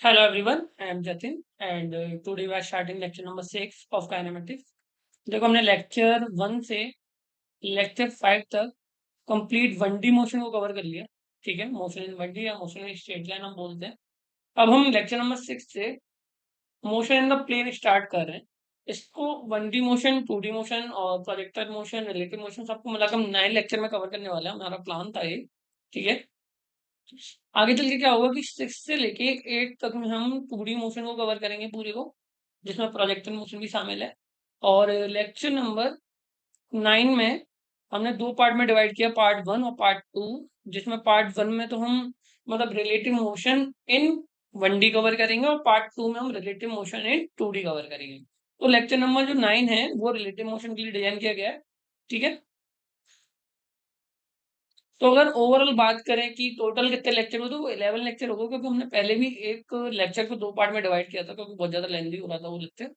Hello everyone, I am Jatin and today we are starting lecture number 6 of kinematics. देखो हमने lecture 1 से lecture 5 तक complete 1D motion को cover कर लिया। ठीक है, मोशन इन 1D या मोशन इन स्ट्रेट लाइन हम बोलते हैं। अब हम लेक्चर नंबर 6 से motion in the plane start कर रहे हैं। इसको 1D मोशन, 2D मोशन और प्रोजेक्टेड मोशन, रिलेटिव मोशन सबको मिलाकर हम 9 लेक्चर में कवर करने वाले हैं। हमारा प्लान था ये। ठीक है, आगे चल के क्या होगा कि 6 से लेके 8 तक में हम 2D मोशन को कवर करेंगे पूरे को, जिसमें प्रोजेक्टेड मोशन भी शामिल है। और लेक्चर नंबर 9 में हमने 2 पार्ट में डिवाइड किया, पार्ट 1 और पार्ट 2, जिसमें पार्ट 1 में तो हम मतलब relative motion in 1D cover करेंगे और पार्ट 2 में हम relative motion in 2D cover करेंगे। तो लेक्चर नंबर जो 9 है वो रिलेटिव मोशन के लिए डिजाइन किया गया है। ठीक है, तो अगर ओवरऑल बात करें कि टोटल कितने लेक्चर हो, तो वो 11 लेक्चर होगा, क्योंकि हमने पहले भी एक लेक्चर को 2 पार्ट में डिवाइड किया था, क्योंकि बहुत ज़्यादा लेंथी हो रहा था वो लेक्चर।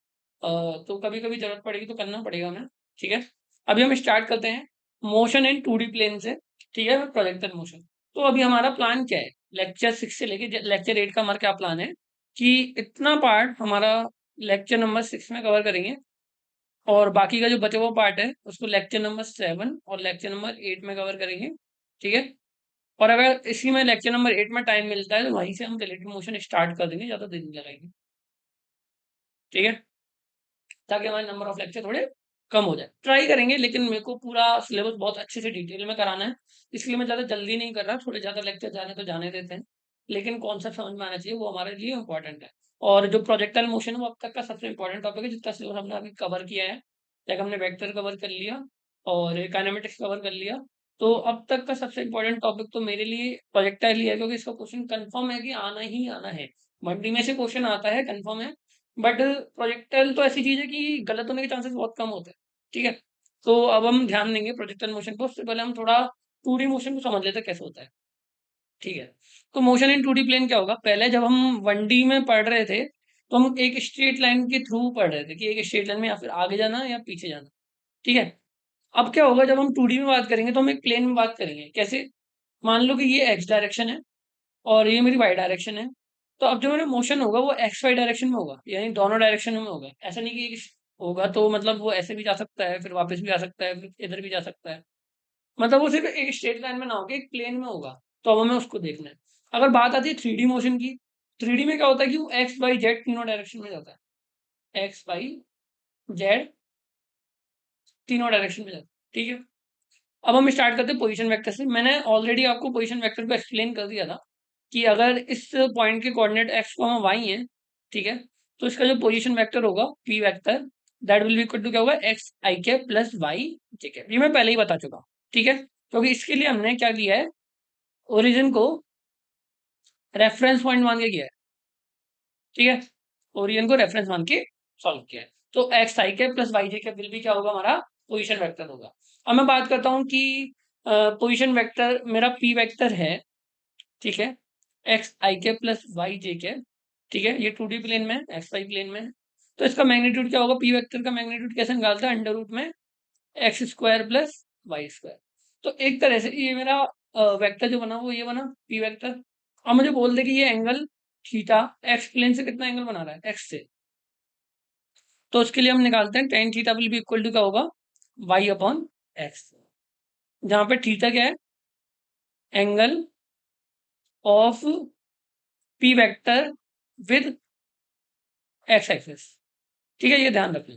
तो कभी-कभी ज़रूरत पड़ेगी तो करना पड़ेगा हमें। ठीक है, अभी हम स्टार्ट करते हैं मोशन इन 2D प्लेन से। ठीक है, प्रोजेक्टेड मोशन। तो अभी हमारा प्लान क्या है, लेक्चर 6 से लेके लेक्चर 8 का हमारा क्या प्लान है कि इतना पार्ट हमारा लेक्चर नंबर 6 में कवर करेंगे और बाकी का जो बचा हुआ पार्ट है उसको लेक्चर नंबर 7 और लेक्चर नंबर 8 में कवर करेंगे। ठीक है, और अगर इसी में लेक्चर नंबर 8 में टाइम मिलता है तो वहीं से हम रिलेटिव मोशन स्टार्ट कर देंगे, ज़्यादा देर नहीं लगाएंगे। ठीक है, ताकि हमारे नंबर ऑफ लेक्चर थोड़े कम हो जाए। ट्राई करेंगे, लेकिन मेरे को पूरा सिलेबस बहुत अच्छे से डिटेल में कराना है, इसलिए मैं ज़्यादा जल्दी नहीं कर रहा। थोड़े ज़्यादा लेक्चर जाने तो जाने देते हैं, लेकिन कॉन्सेप्ट समझ में आना चाहिए, वो हमारे लिए इंपॉर्टेंट है। और जो प्रोजेक्टाइल मोशन है वो अब तक का सबसे इंपॉर्टेंट टॉपिक है, जितना सिलेबस हमने अभी कवर किया है। लाइक हमने वेक्टर कवर कर लिया और काइनेमेटिक्स कवर कर लिया। तो अब तक का सबसे इंपॉर्टेंट टॉपिक तो मेरे लिए प्रोजेक्टाइल ही है, क्योंकि इसका क्वेश्चन कंफर्म है कि आना ही आना है। मंडी में से क्वेश्चन आता है, कंफर्म है। बट प्रोजेक्टाइल तो ऐसी चीज है कि गलत होने के चांसेस बहुत कम होते हैं। ठीक है, तो अब हम ध्यान देंगे प्रोजेक्टाइल मोशन को। उससे पहले हम थोड़ा 2D मोशन को समझ लेते हैं कैसे होता है। ठीक है, तो मोशन इन 2D प्लेन क्या होगा, पहले जब हम 1D में पढ़ रहे थे तो हम एक स्ट्रेट लाइन के थ्रू पढ़ रहे थे कि एक स्ट्रेट लाइन में या फिर आगे जाना या पीछे जाना। ठीक है, अब क्या होगा जब हम 2D में बात करेंगे तो हम एक प्लेन में बात करेंगे। कैसे, मान लो कि ये एक्स डायरेक्शन है और ये मेरी वाई डायरेक्शन है। तो अब जो मेरा मोशन होगा वो एक्स वाई डायरेक्शन में होगा, यानी दोनों डायरेक्शन में होगा। ऐसा नहीं कि होगा तो मतलब वो ऐसे भी जा सकता है, फिर वापस भी आ सकता है, फिर इधर भी जा सकता है। मतलब वो सिर्फ एक स्ट्रेट लाइन में ना होगा, एक प्लेन में होगा। तो अब हमें उसको देखना है। अगर बात आती है 3D मोशन की, 3D में क्या होता है कि वो एक्स वाई जेड तीनों डायरेक्शन में जाता है। एक्स वाई जेड तीनों डायरेक्शन में जाता है। ठीक है, अब हम स्टार्ट करते हैं पोजीशन वेक्टर से। मैंने ऑलरेडी आपको पोजीशन वेक्टर को एक्सप्लेन कर दिया था कि अगर इस पॉइंट के कोऑर्डिनेट एक्स वाई है, ठीक है, तो इसका जो पोजीशन वेक्टर होगा P vector, that will be equal to क्या होगा, X I cap plus Y J cap. ये मैं पहले ही बता चुका हूँ। ठीक है, क्योंकि इसके लिए हमने क्या किया है, ओरिजिन को रेफरेंस पॉइंट मान के किया है। ठीक है, ओरिजिन को रेफरेंस मान के सॉल्व किया है। तो X I cap plus Y J cap will भी क्या होगा, हमारा पोजीशन वेक्टर होगा। अब मैं बात करता हूँ कि पोजीशन वेक्टर मेरा पी वेक्टर है। ठीक है, एक्स आई के प्लस वाई जे के। ठीक है, ये 2D प्लेन में, एक्स वाई प्लेन में है। तो इसका मैग्नीट्यूड क्या होगा, पी वेक्टर का मैग्नीट्यूड कैसे निकालता है, अंडर रूट में X square plus Y square. तो एक तरह से ये मेरा वेक्टर जो बना वो ये बना पी वेक्टर। अब मुझे बोल दे कि ये एंगल थीटा एक्स प्लेन से कितना एंगल बना रहा है, एक्स से। तो उसके लिए हम निकालते हैं tan theta will be equal to क्या होगा, वाई अपॉन एक्स। जहां पे थीटा क्या है, angle of P vector with x axis. ठीक है, ये ध्यान रखना।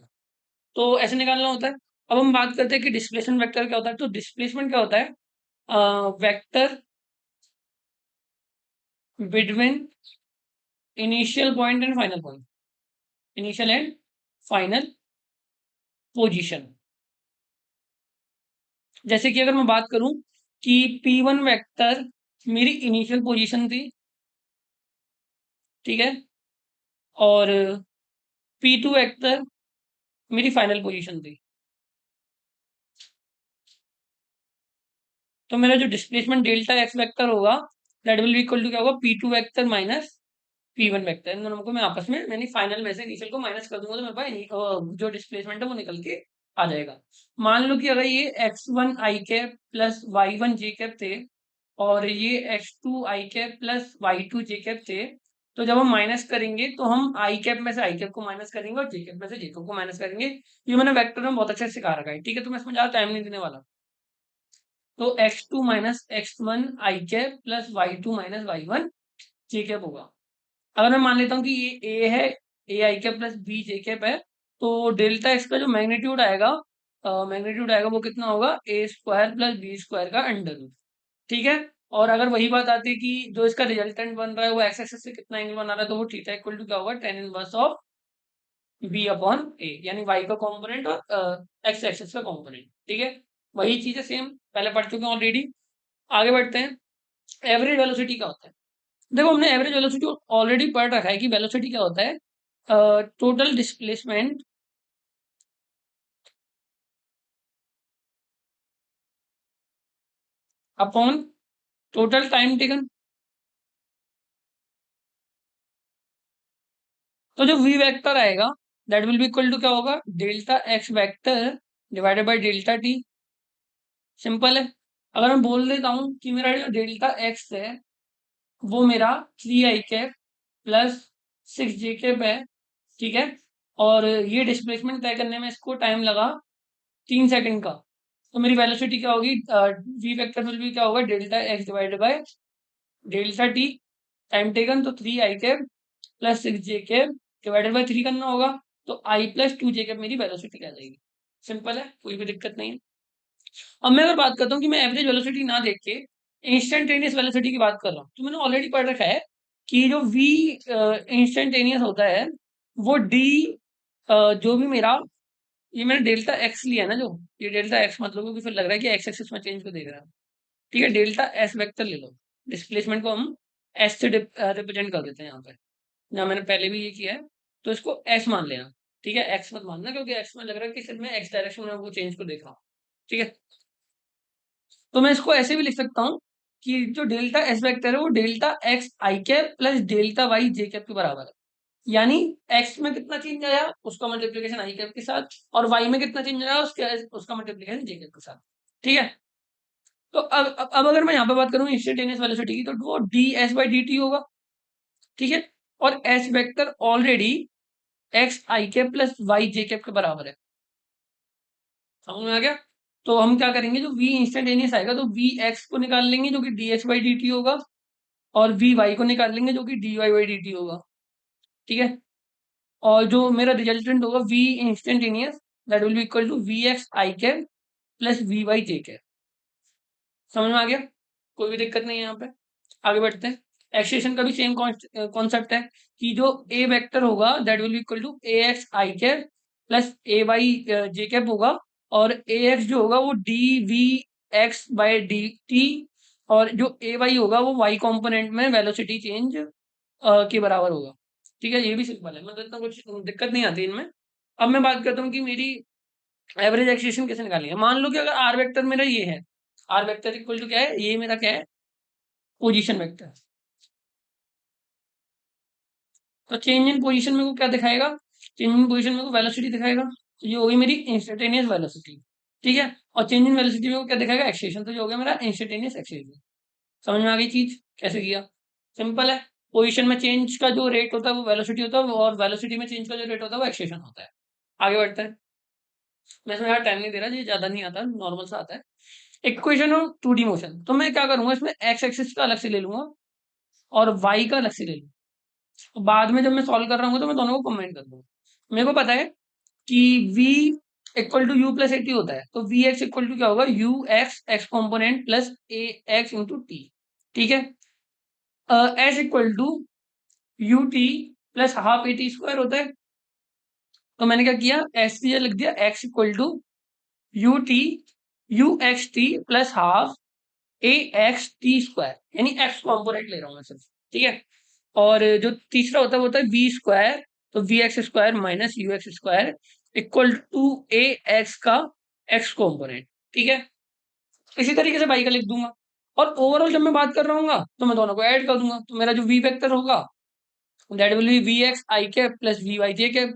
तो ऐसे निकालना होता है। अब हम बात करते हैं कि डिस्प्लेसमेंट वेक्टर क्या होता है। तो डिस्प्लेसमेंट क्या होता है, vector between initial point and final point, initial and final position. जैसे कि अगर मैं बात करूं कि P1 वेक्टर मेरी इनिशियल पोजीशन थी, ठीक है, और P2 वेक्टर मेरी फाइनल पोजीशन थी। तो मेरा जो डिस्प्लेसमेंट डेल्टा एक्स वेक्टर होगा, that will be equal to क्या होगा, P2 vector minus P1 vector. इन दोनों को मैं आपस में मैंने फाइनल में से इनिशियल को माइनस कर दूंगा, तो मेरे पास जो डिस्प्लेसमेंट है वो निकल के आ जाएगा। मान लो कि अगर ये x1 I cap plus y1 J cap थे और ये x2 आई कैप प्लस y2 जे कैप थे, तो जब हम माइनस करेंगे तो हम आई कैप में से आई कैप को माइनस करेंगे और जे कैप में से जे कैप को माइनस करेंगे। ये मैंने वेक्टर में बहुत अच्छे से सिखा रखा है, ठीक है, तो मैं इसमें ज्यादा टाइम नहीं देने वाला। तो x2 minus x1 I cap plus y2 minus y1 J cap होगा। अगर मैं मान लेता हूँ कि ये a है, a I cap plus b J cap है, तो डेल्टा x का जो मैग्नीट्यूड आएगा वो कितना होगा, a square plus b square का अंडर रूट, ठीक है। और अगर वही बात आती है कि जो इसका रिजल्टेंट बन रहा है वो एक्स एक्सिस से कितना एंगल बना रहा है, तो वो थीटा इक्वल टू क्या होगा, tan inverse of B upon A, यानी वाई का कॉम्पोनेंट और एक्स एक्सिस का कॉम्पोनेंट, ठीक है। वही चीज है, सेम पहले पढ़ चुके हैं ऑलरेडी। आगे बढ़ते हैं। एवरेज वेलोसिटी क्या होता है? देखो हमने एवरेज वेलोसिटी ऑलरेडी पढ़ रखा है कि वेलोसिटी क्या होता है, total displacement upon total time taken. तो जो v वेक्टर आएगा that will be equal to क्या होगा, delta X vector divided by delta T. Simple है। अगर मैं बोल देता हूँ कि मेरा जो डेल्टा एक्स है वो मेरा 3 i cap plus 6 j cap है, ठीक है। और ये डिस्प्लेसमेंट तय करने में इसको टाइम लगा 3 सेकंड का। तो मेरी वेलोसिटी क्या होगी, v वेक्टर विल बी क्या होगा, delta x divided by delta T, time taken तो 3 i cap plus 6 j cap divided by 3 करना होगा, तो आई प्लस 2 j कैप मेरी वेलोसिटी आ जाएगी। सिंपल है, कोई भी दिक्कत नहीं है। अब मैं अगर बात करता हूँ कि मैं एवरेज वेलोसिटी ना देख के इंस्टेंटेनियस वेलोसिटी की बात कर रहा हूँ, तो मैंने ऑलरेडी पढ़ रखा है कि जो v इंस्टेंटेनियस होता है वो d जो भी मेरा, ये मैंने डेल्टा एक्स लिया है ना, जो ये डेल्टा एक्स मतलब कि फिर लग रहा है कि एक्स एक्सिस में चेंज को देख रहा है, ठीक है। डेल्टा एस वेक्टर ले लो, डिस्प्लेसमेंट को हम एस से रिप्रेजेंट कर देते हैं यहाँ पे, जहाँ मैंने पहले भी ये किया है, तो इसको एस मान लेना, ठीक है, एक्स मत मानना, क्योंकि एक्स में लग रहा है कि सिर्फ मैं एक्स डायरेक्शन में वो चेंज को देख रहा हूँ, ठीक है। तो मैं इसको ऐसे भी लिख सकता हूँ कि जो डेल्टा एस वेक्टर है वो delta x I cap plus delta Y J cap के बराबर है। यानी एक्स में कितना चेंज आया उसका मल्टीप्लीकेशन आई कैप के साथ, और वाई में कितना चेंज आया उसका मल्टीप्लीकेशन जे कैप के साथ, ठीक है। तो अब अगर मैं यहाँ पे बात करूँ इंस्टेंटेनियस वेलोसिटी की, तो वो D S by D T होगा, ठीक है। और S vector already x I cap plus Y J cap के बराबर है। समझ में आ गया? तो हम क्या करेंगे, जो v इंस्टेंटेनियस आएगा तो वी एक्स को निकाल लेंगे जो कि D X by D T होगा, और वी वाई को निकाल लेंगे जो कि D Y by D T होगा, ठीक है। और जो मेरा रिजल्टेंट होगा v instantaneous that will be equal to V X I cap plus V Y J cap. समझ में आ गया? कोई भी दिक्कत नहीं है यहाँ पे। आगे बढ़ते हैं। एक्सेशन का भी सेम कॉन्सेप्ट है कि जो ए वेक्टर होगा that will be equal to A X I cap plus A Y J cap होगा, और ए एक्स जो होगा वो D V X by D T, और जो ए वाई होगा वो वाई कॉम्पोनेंट में वेलोसिटी चेंज के बराबर होगा, ठीक है। ये भी सिंपल है, मतलब इतना कुछ दिक्कत नहीं आती इनमें। अब मैं बात करता हूँ कि मेरी एवरेज एक्सेशन कैसे निकालनी है। मान लो कि अगर आर वेक्टर मेरा ये है, आर वेक्टर इक्वल टू क्या है, ये मेरा क्या है, पोजीशन वेक्टर। तो चेंज इन पोजीशन में को क्या दिखाएगा, चेंज इन पोजीशन में को वेलोसिटी दिखाएगा, तो ये होगी मेरी इंस्टेंटेनियस वेलोसिटी, ठीक है। और चेंज इन वेलोसिटी में को क्या दिखाएगा, एक्सेशन, तो ये हो गया मेरा इंस्टेंटेनियस एक्सेशन। समझ में आ गई चीज कैसे किया? सिंपल है। पोजीशन में चेंज का जो रेट होता है वो वेलोसिटी होता है, और वेलोसिटी में चेंज का जो रेट होता है वो एक्सेशन होता है। आगे बढ़ते हैं। मैं इसमें यार टाइम नहीं दे रहा, ये ज्यादा नहीं आता, नॉर्मल सा आता है। इक्वेशन ऑफ 2D मोशन, तो मैं क्या करूंगा, इसमें एक्स एक्सिस का अलग से ले लूंगा और वाई का अलग से ले लूंगा। तो बाद में जब मैं सॉल्व कर रहा हूँ तो मैं दोनों को कंबाइन कर दूंगा। मेरे को पता है कि v equal to U plus A T होता है, तो वी एक्स इक्वल टू क्या होगा, U X X component plus A X into T, ठीक है। S equal to U T plus half A T square होता है। तो मैंने क्या किया, एस की जगह लिख दिया X equal to U T U X T plus half A X T square, यानी एक्स कॉम्पोनेंट ले रहा हूँ मैं सिर्फ, ठीक है। और जो तीसरा होता है वो होता है वी स्क्वायर, तो V X square minus U X square equal to A X का एक्स कॉम्पोनेंट, ठीक है। इसी तरीके से बाई का लिख दूंगा। और ओवरऑल जब मैं बात कर रहा हूँ तो मैं दोनों को ऐड कर दूंगा, तो मेरा जो वी वेक्टर होगा that will be V X I cap plus V Y J cap,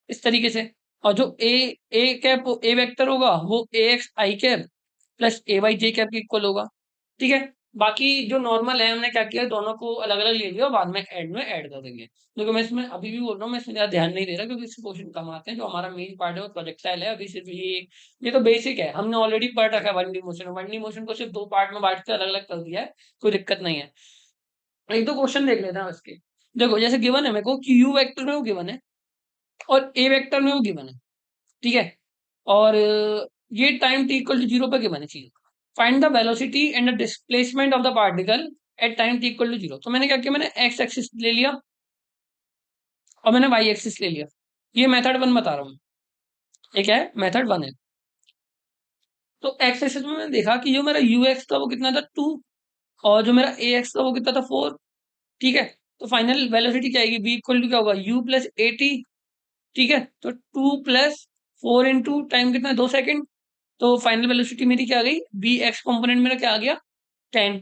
इस तरीके से। और जो ए कैप ए वेक्टर होगा वो ए X I cap plus A Y J cap के इक्वल होगा, ठीक है। बाकी जो नॉर्मल है हमने क्या किया, दोनों को अलग-अलग ले लिया और बाद में ऐड कर देंगे। देखो मैं इसमें अभी भी बोल रहा हूँ, मैं इसमें ज़्यादा ध्यान नहीं दे रहा क्योंकि इससे क्वेश्चन कम आते हैं। जो हमारा मेन पार्ट है वो प्रोजेक्टाइल है। अभी सिर्फ ये तो बेसिक है। हमने ऑलरेडी पढ़ रखा है 1D मोशन। 1D मोशन को सिर्फ 2 पार्ट में बाँट के अलग-अलग कर दिया है, कोई दिक्कत नहीं है। एक दो क्वेश्चन देख लेते हैं इसके। देखो जैसे गिवन है मेरे को कि यू वेक्टर में वो गिवन है और ए वेक्टर में वो गिवन है, ठीक है? और ये टाइम t इक्वल टू 0 पे गिवन है चीज़। Find the velocity and the displacement of the particle at time t equal to 0। तो मैंने क्या किया, मैंने x एक्सिस ले लिया और मैंने y एक्सिस ले लिया। ये मेथड 1 बता रहा हूँ। ये क्या है? मेथड 1 है। तो x एक्सिस में मैंने देखा कि जो मेरा ux था वो कितना था 2 और जो मेरा ax था वो कितना था 4, ठीक है? तो फाइनल वेलोसिटी क्या आएगी? v इक्वल टू क्या होगा? u प्लस ए टी, ठीक है? तो 2 प्लस 4 इंटू टाइम कितना है 2 सेकंड। तो फाइनल वेलोसिटी मेरी क्या आ गई? बी एक्स कंपोनेंट मेरा क्या आ गया? 10,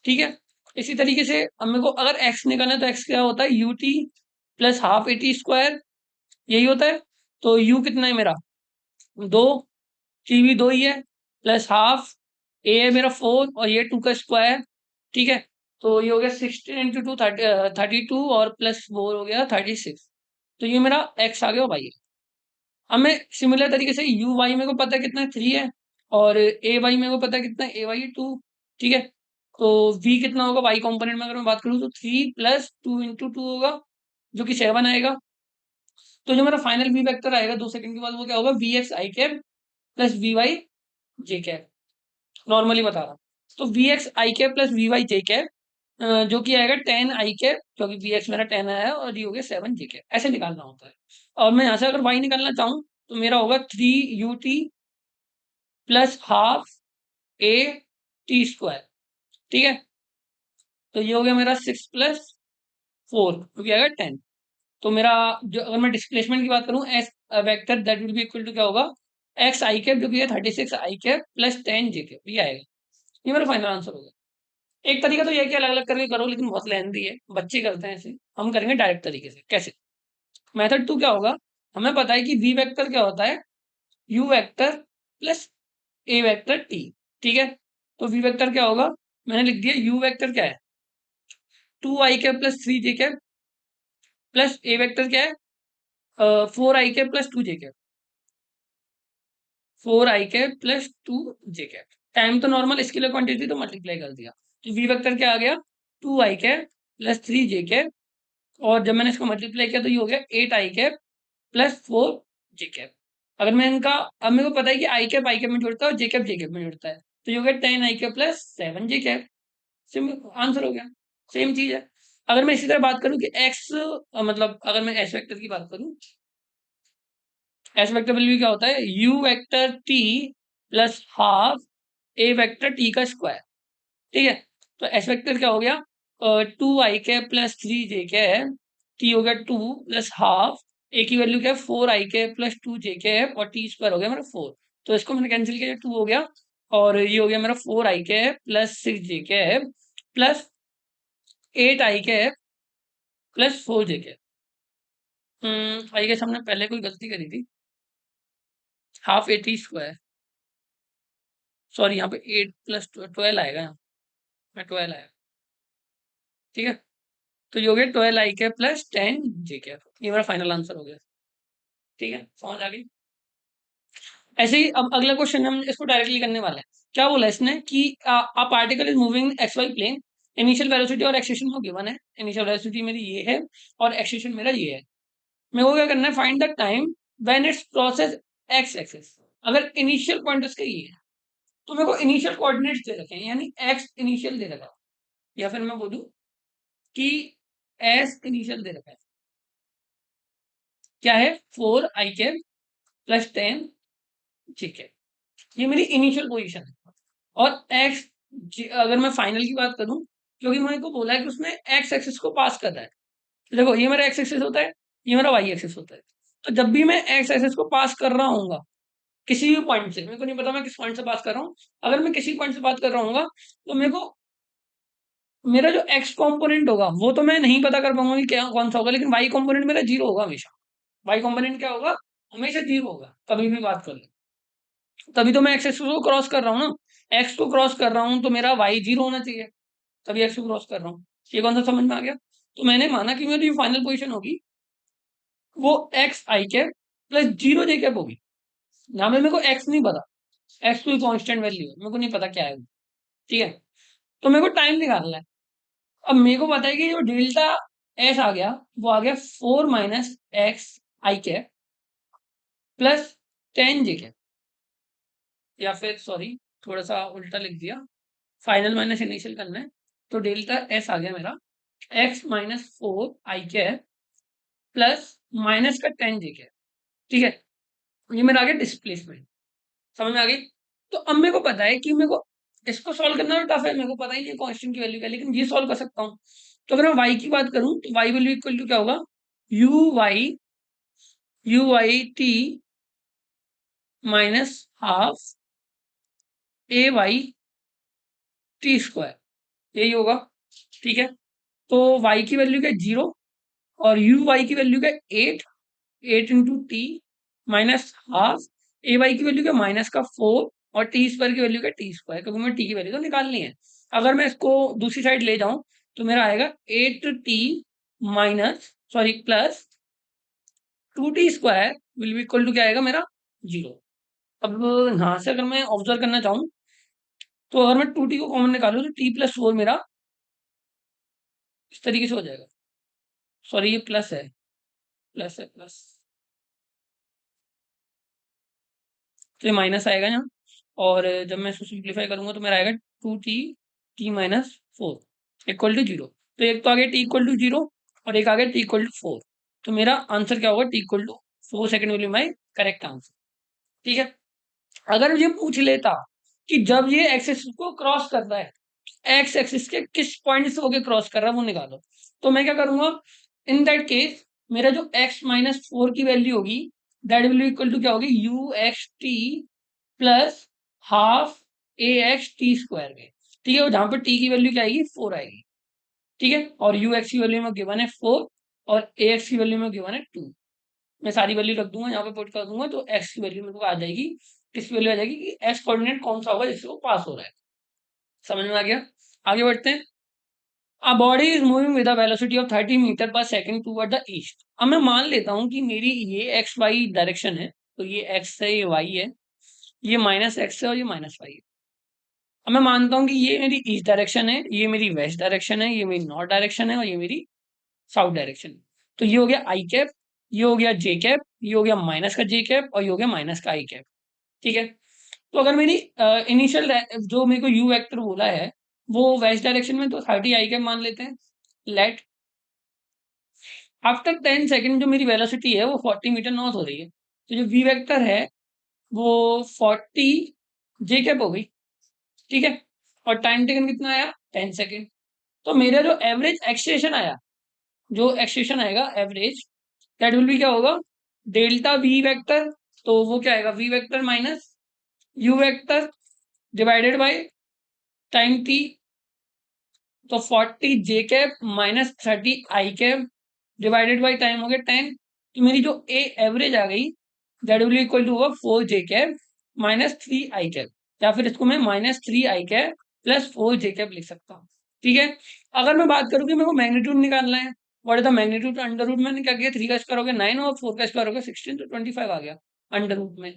ठीक है? इसी तरीके से अब मेरे को अगर x निकालना है तो x क्या होता है? U T plus half A T square, यही होता है। तो u कितना है मेरा? 2, टी भी 2 ही है, प्लस हाफ ए है मेरा 4 और ये 2 का स्क्वायर, ठीक है? तो ये हो गया 16 इंटू 2 32 और प्लस 4 हो गया 36। तो ये मेरा x आ गया और y है। अब मैं सिमिलर तरीके से यू वाई मेरे को पता है कितना है 3 है और ए वाई मेरे को पता है कितना है, ए वाई 2, ठीक है? तो v कितना होगा y कंपोनेंट में अगर मैं बात करूँ तो 3 प्लस 2 इंटू 2 होगा जो कि 7 आएगा। तो जो मेरा फाइनल v वेक्टर आएगा 2 सेकंड के बाद वो क्या होगा? V X I cap plus V Y J cap. Normally बता रहा हूँ। तो V X I cap plus V Y J cap जो कि आएगा 10 आई कैप, क्योंकि वी एक्स मेरा 10 आया है और ये हो गया 7 जे कैप। ऐसे निकालना होता है। और मैं यहाँ से अगर y निकालना चाहूँ तो मेरा होगा 3 you T plus half A T square, ठीक है? तो ये हो गया मेरा 6 प्लस 4 जो कि आएगा 10। तो मेरा जो अगर मैं डिस्प्लेसमेंट की बात करूँ S vector that will be equal to क्या होगा? एक्स आई कैप जो कि है 36 I cap plus 10 J cap, ये आएगा। ये मेरा फाइनल आंसर होगा। एक तरीका तो ये है कि अलग अलग करके करो लेकिन बहुत लेंथी है, बच्चे करते हैं ऐसे। हम करेंगे डायरेक्ट तरीके से। कैसे? मेथड 2 क्या होगा? हमें पता है कि वी वेक्टर क्या होता है? You vector plus A vector T, ठीक है? तो वी वेक्टर क्या होगा? मैंने लिख दिया यू वेक्टर क्या है? 2 आई कैप प्लस 3 जे कैप प्लस ए वेक्टर क्या है? 4 I cap plus 2 J cap, 4 I cap plus 2 J cap. Time तो नॉर्मल स्केलर क्वांटिटी तो मल्टीप्लाई कर दिया। तो वी वेक्टर क्या आ गया? 2 आई कैप प्लस 3 जे कैप और जब मैंने इसको मल्टीप्लाई किया तो ये हो गया 8 I cap plus 4 J cap. अगर मैं इनका अब मेरे को पता है कि आई कैप में जुड़ता है और जे कैप में जुड़ता है। तो ये हो गया 10 I cap plus 7 J cap. SIM answer हो गया। सेम चीज है। अगर मैं इसी तरह बात करूं कि एक्स मतलब अगर मैं एस वेक्टर की बात करूं, एस वेक्टर वैल्यू क्या होता है? You vector T plus half A vector T का स्क्वायर, ठीक है? तो एस वेक्टर क्या हो गया? 2 आई कैप प्लस 3 जे कैप, टी हो गया 2 प्लस हाफ ए की वैल्यू क्या है? 4 I cap plus 2 J cap और टी स्क्वायर हो गया मेरा 4। तो इसको मैंने कैंसिल किया, 2 हो गया और ये हो गया मेरा 4 I cap plus 6 J cap plus 8 I cap plus 4 J cap. I guess हमने पहले कोई गलती करी थी। Half A T square, sorry यहाँ पे 8 प्लस 12 आएगा यहाँ। मैं 12 आया, ठीक है? तो ये हो गया 12 आई कैप प्लस 10 जे कैप। ये मेरा फाइनल आंसर हो गया, ठीक है? समझ आ गई? ऐसे ही अब अगला क्वेश्चन हम इसको डायरेक्टली करने वाले हैं। क्या बोला इसने कि a particle is moving X Y plane, initial velocity और एक्सेलेरेशन को गिवन है। इनिशियल वेलोसिटी मेरी ये है और एक्सेलेरेशन मेरा ये है। मेरे को क्या करना है? Find the time when it's crosses x axis. अगर इनिशियल पॉइंट इसका ये है तो मेरे को इनिशियल कोऑर्डिनेट्स दे रखे हैं, यानी एक्स इनिशियल दे रखा है या फिर मैं बोलूं कि एस इनिशियल दे रखा है। क्या है? 4 आई कैप प्लस 10, ठीक है? ये मेरी इनिशियल पोजीशन है। और एक्स अगर मैं फाइनल की बात करूं, क्योंकि मैंने को बोला है कि उसमें एक्स एक्सिस को पास कर रहा है। देखो ये मेरा एक्स एक्सिस होता है, ये मेरा वाई एक्सिस होता है। तो जब भी मैं एक्स एक्सिस को पास कर रहा हूँ किसी भी पॉइंट से, मेरे को नहीं पता मैं किस पॉइंट से पास कर रहा हूँ, अगर मैं किसी पॉइंट से बात कर रहा हूँ तो मेरे को मेरा जो एक्स कंपोनेंट होगा वो तो मैं नहीं पता कर पाऊंगा कि क्या कौन सा होगा, लेकिन वाई कंपोनेंट मेरा जीरो होगा हमेशा। वाई कंपोनेंट क्या होगा? हमेशा जीरो होगा, कभी भी बात कर ले। तभी तो मैं एक्स एक्सिस को क्रॉस कर रहा हूँ ना। एक्स को क्रॉस कर रहा हूं तो मेरा वाई 0 होना चाहिए, तभी एक्स को क्रॉस कर रहा हूँ। ये कौन सा समझ में आ गया? तो मैंने माना कि मेरी फाइनल पोजीशन होगी वो x I cap plus 0 J cap होगी। यहाँ पे मेरे को एक्स नहीं पता, एक्स कोई कांस्टेंट वैल्यू है, मेरे को नहीं पता क्या है वो, ठीक है। तो मेरे को टाइम निकालना है। अब मेरे को पता है कि जो डेल्टा एस आ गया वो आ गया 4 - x I cap plus 10 J cap, या फिर सॉरी थोड़ा सा उल्टा लिख दिया, फाइनल माइनस इनिशियल करना है। तो डेल्टा एस आ गया मेरा x - 4 I cap plus minus का 10 जे कैप, ठीक है। ये मेरा आ गया डिस्प्लेसमेंट, समझ में आ गई। तो अब मेरे को पता है कि मेरे को इसको सॉल्व करना टफ है, मेरे को पता ही नहीं कांस्टेंट की वैल्यू क्या है, लेकिन ये सॉल्व कर सकता हूँ। तो अगर मैं y की बात करूं तो y वैल्यू इक्वल टू क्या होगा, U Y T minus half A Y T square, यही होगा, ठीक है। तो y की वैल्यू क्या 0 और यू वाई की वैल्यू क्या 8, 8 × T minus half A Y की वैल्यू क्या -4 और टी स्क्वायर की वैल्यू क्या टी स्क्वायर, क्योंकि मैं टी की वैल्यू तो निकालनी है। अगर मैं इसको दूसरी साइड ले जाऊं तो मेरा आएगा 8t minus sorry plus 2t square will be equal to क्या आएगा मेरा 0। अब यहाँ से अगर मैं ऑब्जर्व करना चाहूँ तो अगर मैं 2t को कॉमन निकालूं तो t+4 मेरा इस तरीके से हो जाएगा, सॉरी ये प्लस है, प्लस है प्लस, तो ये माइनस आएगा यहाँ। और जब मैं इसको सिंप्लीफाई करूंगा तो मेरा आएगा 2t - 4 इक्वल टू 0। तो एक तो आ गया t इक्वल टू 0 और एक आ गया t इक्वल टू 4। तो मेरा आंसर क्या होगा, t equal to 4 second will be my correct answer, ठीक है। अगर ये पूछ लेता कि जब ये एक्सिस को क्रॉस करता है, एक्स एक्सिस के किस पॉइंट से होके क्रॉस कर रहा है वो निकालो, तो मैं क्या करूंगा, इन दैट केस मेरा जो x - 4 की वैल्यू होगी that will be equal to क्या होगी, U X T plus half A X T square में, ठीक है। जहां पर टी की वैल्यू क्या आएगी 4 आएगी, ठीक है। और यू एक्स की वैल्यू में गिवन है 4 और ए एक्स की वैल्यू में गिवन है 2। मैं सारी वैल्यू रख दूंगा यहाँ पे, पुट कर दूंगा, तो एक्स की वैल्यू मेरे को आ जाएगी, किसकी वैल्यू आ जाएगी कि एक्स कोऑर्डिनेट कौन सा होगा जिससे वो पास हो रहा है। समझ में आ गया? आगे बढ़ते हैं। A body is moving with a velocity of 30 metre पर सेकंड टूवर्ड द ईस्ट। अब मैं मान लेता हूँ कि मेरी ये एक्स वाई डायरेक्शन है, तो ये एक्स है ये वाई है, ये -x है और ये -y है। अब मैं मानता हूँ कि ये मेरी ईस्ट डायरेक्शन है, ये मेरी वेस्ट डायरेक्शन है, ये मेरी नॉर्थ डायरेक्शन है और ये मेरी साउथ डायरेक्शन है। तो ये हो गया आई कैप, ये हो गया जे कैप, ये हो गया माइनस का जे कैप और ये हो गया माइनस का आई कैप, ठीक है। तो अगर मेरी इनिशियल जो मेरे को यू वेक्टर बोला है वो वेस्ट डायरेक्शन में, तो 30 आई कैप मान लेते हैं। लेट आफ्टर 10 सेकंड जो मेरी वेलोसिटी है वो 40 मीटर नॉर्थ हो रही है, तो जो वी वेक्टर है वो 40 जे कैप हो गई, ठीक है। और टाइम टेकन कितना आया 10 सेकंड। तो मेरा जो एवरेज एक्सेलेरेशन आया, जो एक्सेलेरेशन आएगा एवरेज, दैट विल बी क्या होगा, डेल्टा वी वेक्टर, तो वो क्या आएगा V vector minus U vector divided by time T, तो 40 J cap minus 30 I cap divided by time हो गया 10। तो मेरी जो ए एवरेज आ गई दैट विल इक्वल टू होगा 4 जे कैप -3 आई कैप, या फिर इसको मैं -3 आई कैप प्लस 4 जे कैप लिख सकता हूँ, ठीक है। अगर मैं बात करूँ कि मेरे को मैग्नीट्यूड निकालना है, what is the magnitude, under root मैंने क्या किया, 3 का स्क्वायर हो गया 9 और 4 का स्क्वायर हो गया 16, तो 25 आ गया अंडर रूट में,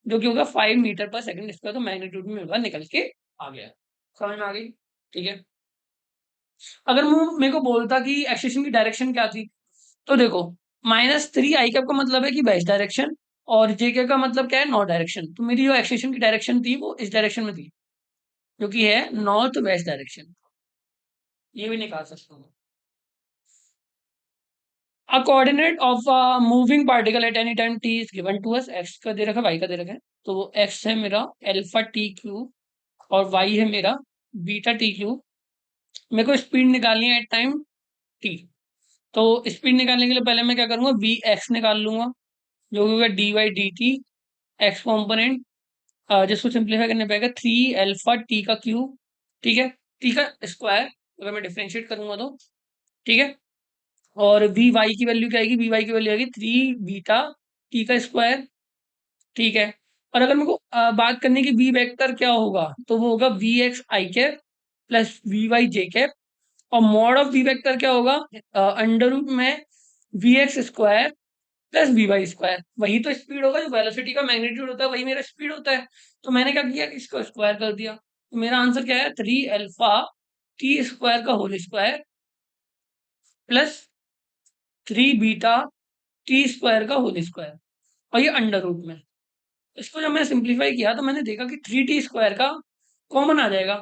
जो कि होगा 5 मीटर पर सेकंड स्क्वायर। तो मैग्नीट्यूड में मेरे पास निकल के आ गया, समझ में आ गई, ठीक है। अगर वो मेरे को बोलता कि एक्सेशन की डायरेक्शन क्या थी, तो देखो -3 आई कैप का मतलब है कि वेस्ट डायरेक्शन और जे कैप का मतलब क्या है नॉर्थ डायरेक्शन। तो मेरी जो एक्सेशन की डायरेक्शन थी वो इस डायरेक्शन में थी, जो कि है नॉर्थ वेस्ट डायरेक्शन, ये भी निकाल सकता हूँ। A coordinate of a moving particle at any time T is given to us, X का दे रखा है वाई का दे रखा है, तो एक्स है मेरा अल्फा टी क्यूब और वाई है मेरा बीटा टी क्यूब। मेरे को स्पीड निकालनी है एट टाइम टी, तो स्पीड निकालने के लिए पहले मैं क्या करूंगा, वी एक्स निकाल लूंगा, जो कि होगा D Y D T X component, जिसको सिंप्लीफाई करने पाएगा 3 अल्फा टी का क्यूब, ठीक है, टी का स्क्वायर अगर मैं डिफरेंशिएट करूंगा तो, ठीक है। और वी वाई की वैल्यू क्या आएगी, वी वाई की वैल्यू आएगी 3 बीटा टी का स्क्वायर, ठीक है। और अगर मेरे को बात करने की वी वेक्टर क्या होगा, तो वो होगा V X I cap plus V Y J cap, और मॉड ऑफ वी वेक्टर क्या होगा, अंडर रूट में V X square plus V Y square. वही तो स्पीड होगा, जो वेलोसिटी का मैग्नीट्यूड होता है वही मेरा स्पीड होता है। तो मैंने क्या किया, इसको स्क्वायर कर दिया, तो मेरा आंसर क्या है, 3 अल्फा टी स्क्वायर का whole square plus 3 beta T square का होल स्क्वायर, और ये अंडर रूट में। इसको जब मैंने सिंप्लीफाई किया तो मैंने देखा कि 3 टी स्क्वायर का कॉमन आ जाएगा,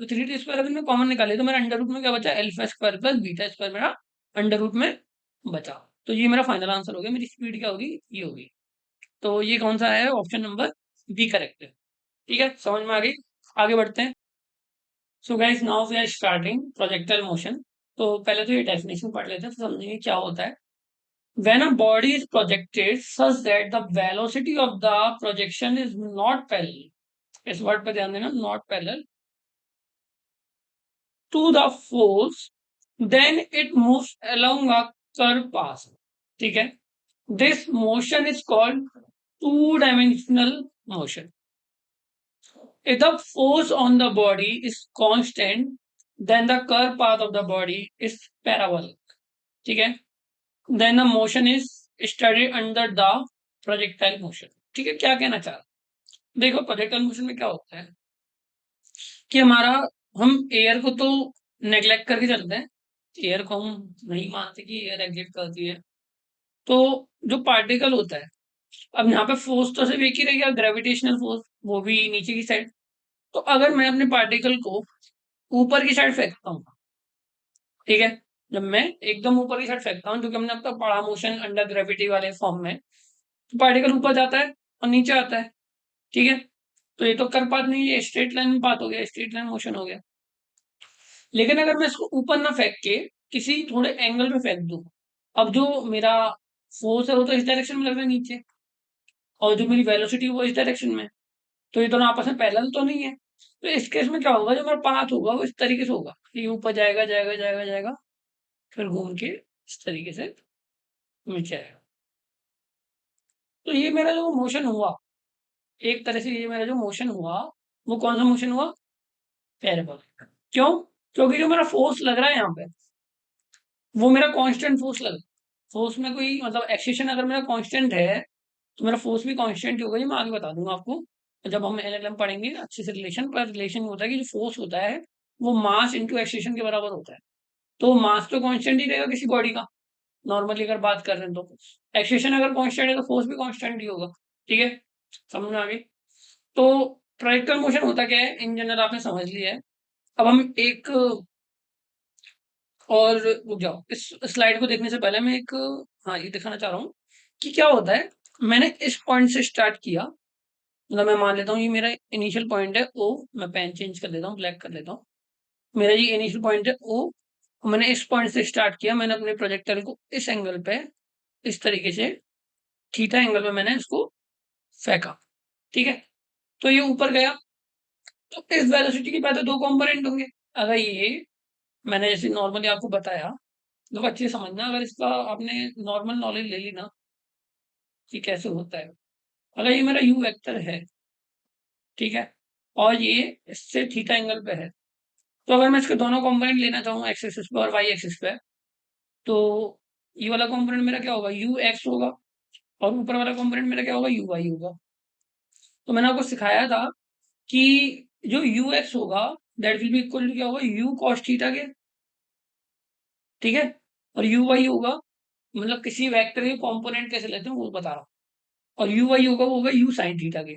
तो 3 टी स्क्वायर अगर मैं कॉमन निकाले तो मेरा अंडर रूट में क्या बचा, alpha square plus beta square मेरा अंडर रूट में बचा। तो ये मेरा फाइनल आंसर हो गया, मेरी स्पीड क्या होगी, ये होगी। तो ये कौन सा है, ऑप्शन नंबर बी करेक्ट है। ठीक है, समझ में आ गई। आगे बढ़ते हैं। So guys now we are starting projectile motion. तो पहले तो ये डेफिनेशन पढ़ लेते हैं, फिर समझेंगे क्या होता है। When a body is projected such that the velocity of the projection is not parallel, इस वर्ड पे ध्यान देना, not parallel to the force, then it moves along a curved path. ठीक है, this motion is called two-dimensional motion. If the force on the body is constant, then the curved path of the body is parabolic. ठीक है, then the motion is studied under the projectile motion. ठीक है, क्या कहना चाह रहा, देखो projectile motion में क्या होता है कि हमारा, हम एयर को तो नेग्लेक्ट करके चलते हैं, एयर को हम नहीं मानते कि एयर एग्जिस्ट करती है। तो जो पार्टिकल होता है, अब यहाँ पे फोर्स तो सिर्फ एक ही रहेगा, ग्रेविटेशनल फोर्स, वो भी नीचे की साइड। तो अगर मैं अपने पार्टिकल को ऊपर की साइड फेंकता हूँ, ठीक है, जब मैं एकदम ऊपर की साइड फेंकता हूँ, जो कि हमने अब तक पढ़ा मोशन अंडर ग्रेविटी वाले फॉर्म में, तो पार्टिकल ऊपर जाता है और नीचे आता है। ठीक है, तो ये तो कर पात नहीं है, स्ट्रेट लाइन में बात हो गया, स्ट्रेट लाइन मोशन हो गया। लेकिन अगर मैं इसको ऊपर ना फेंक के किसी थोड़े एंगल पे फेंक दूं, अब जो मेरा फोर्स है वो तो इस डायरेक्शन में लग रहा है नीचे, और जो मेरी वेलोसिटी वो इस डायरेक्शन में, तो ये दोनों आपस में पैरेलल तो नहीं है। तो इस केस में क्या होगा, जो मेरा पाथ होगा वो इस तरीके से होगा, ये ऊपर जाएगा जाएगा जाएगा जाएगा, फिर घूम के इस तरीके से नीचे आएगा। तो ये मेरा जो मोशन हुआ, एक तरह से ये मेरा जो मोशन हुआ, वो कौन सा मोशन हुआ, पैराबोलिक। क्यों, क्योंकि जो मेरा फोर्स लग रहा है यहाँ पे, वो मेरा कांस्टेंट फोर्स लग, फोर्स में कोई मतलब एक्सेशन अगर मेरा कांस्टेंट है, तो मेरा फोर्स भी कांस्टेंट ही होगा। ये मैं आगे बता दूंगा आपको, जब हम एलएलएम पढ़ेंगे अच्छे से रिलेशन पर। रिलेशन होता है कि जो फोर्स होता है वो मास इंटू एक्सेशन के बराबर होता है। तो मास तो कांस्टेंट ही रहेगा किसी बॉडी का, नॉर्मली अगर बात कर रहे हैं, तो एक्सेशन अगर कांस्टेंट है तो फोर्स भी कांस्टेंट ही होगा। ठीक है, समझ में आ गई। तो ट्राइकल मोशन होता क्या है, इन जनरल आपने समझ लिया है। अब हम एक और, रुक जाओ, इस स्लाइड को देखने से पहले मैं एक, हाँ ये दिखाना चाह रहा हूँ कि क्या होता है। मैंने इस पॉइंट से स्टार्ट किया, मतलब मैं मान लेता हूँ ये मेरा इनिशियल पॉइंट है ओ, मैं पेन चेंज कर देता हूँ, ब्लैक कर लेता हूँ। मेरा ये इनिशियल पॉइंट है ओ, मैंने इस पॉइंट से स्टार्ट किया, मैंने अपने प्रोजेक्टर को इस एंगल पे, इस तरीके से थीटा एंगल में मैंने इसको फेंका। ठीक है, तो ये ऊपर गया, तो इस वेलोसिटी के पहले दो कंपोनेंट होंगे। अगर ये मैंने जैसे नॉर्मली आपको बताया, तो अच्छे से समझना, अगर इसका आपने नॉर्मल नॉलेज ले ली ना कि कैसे होता है। अगर ये मेरा यू वेक्टर है, ठीक है, और ये इससे थीटा एंगल पे है, तो अगर मैं इसके दोनों कंपोनेंट लेना चाहूँ, एक्स एक्सिस पे और वाई एक्सिस पे, तो ये वाला कंपोनेंट मेरा क्या होगा, यू एक्स होगा, और ऊपर वाला कंपोनेंट मेरा क्या होगा, यू वाई होगा। तो मैंने आपको सिखाया था कि जो यू एक्स होगा that will be equal to क्या होगा, यू कॉस थीटा के। ठीक है, और यू वाई होगा, मतलब किसी वेक्टर के कंपोनेंट कैसे लेते हैं वो बता रहा हूँ, और यू वाई होगा वो होगा यू साइन थीटा के,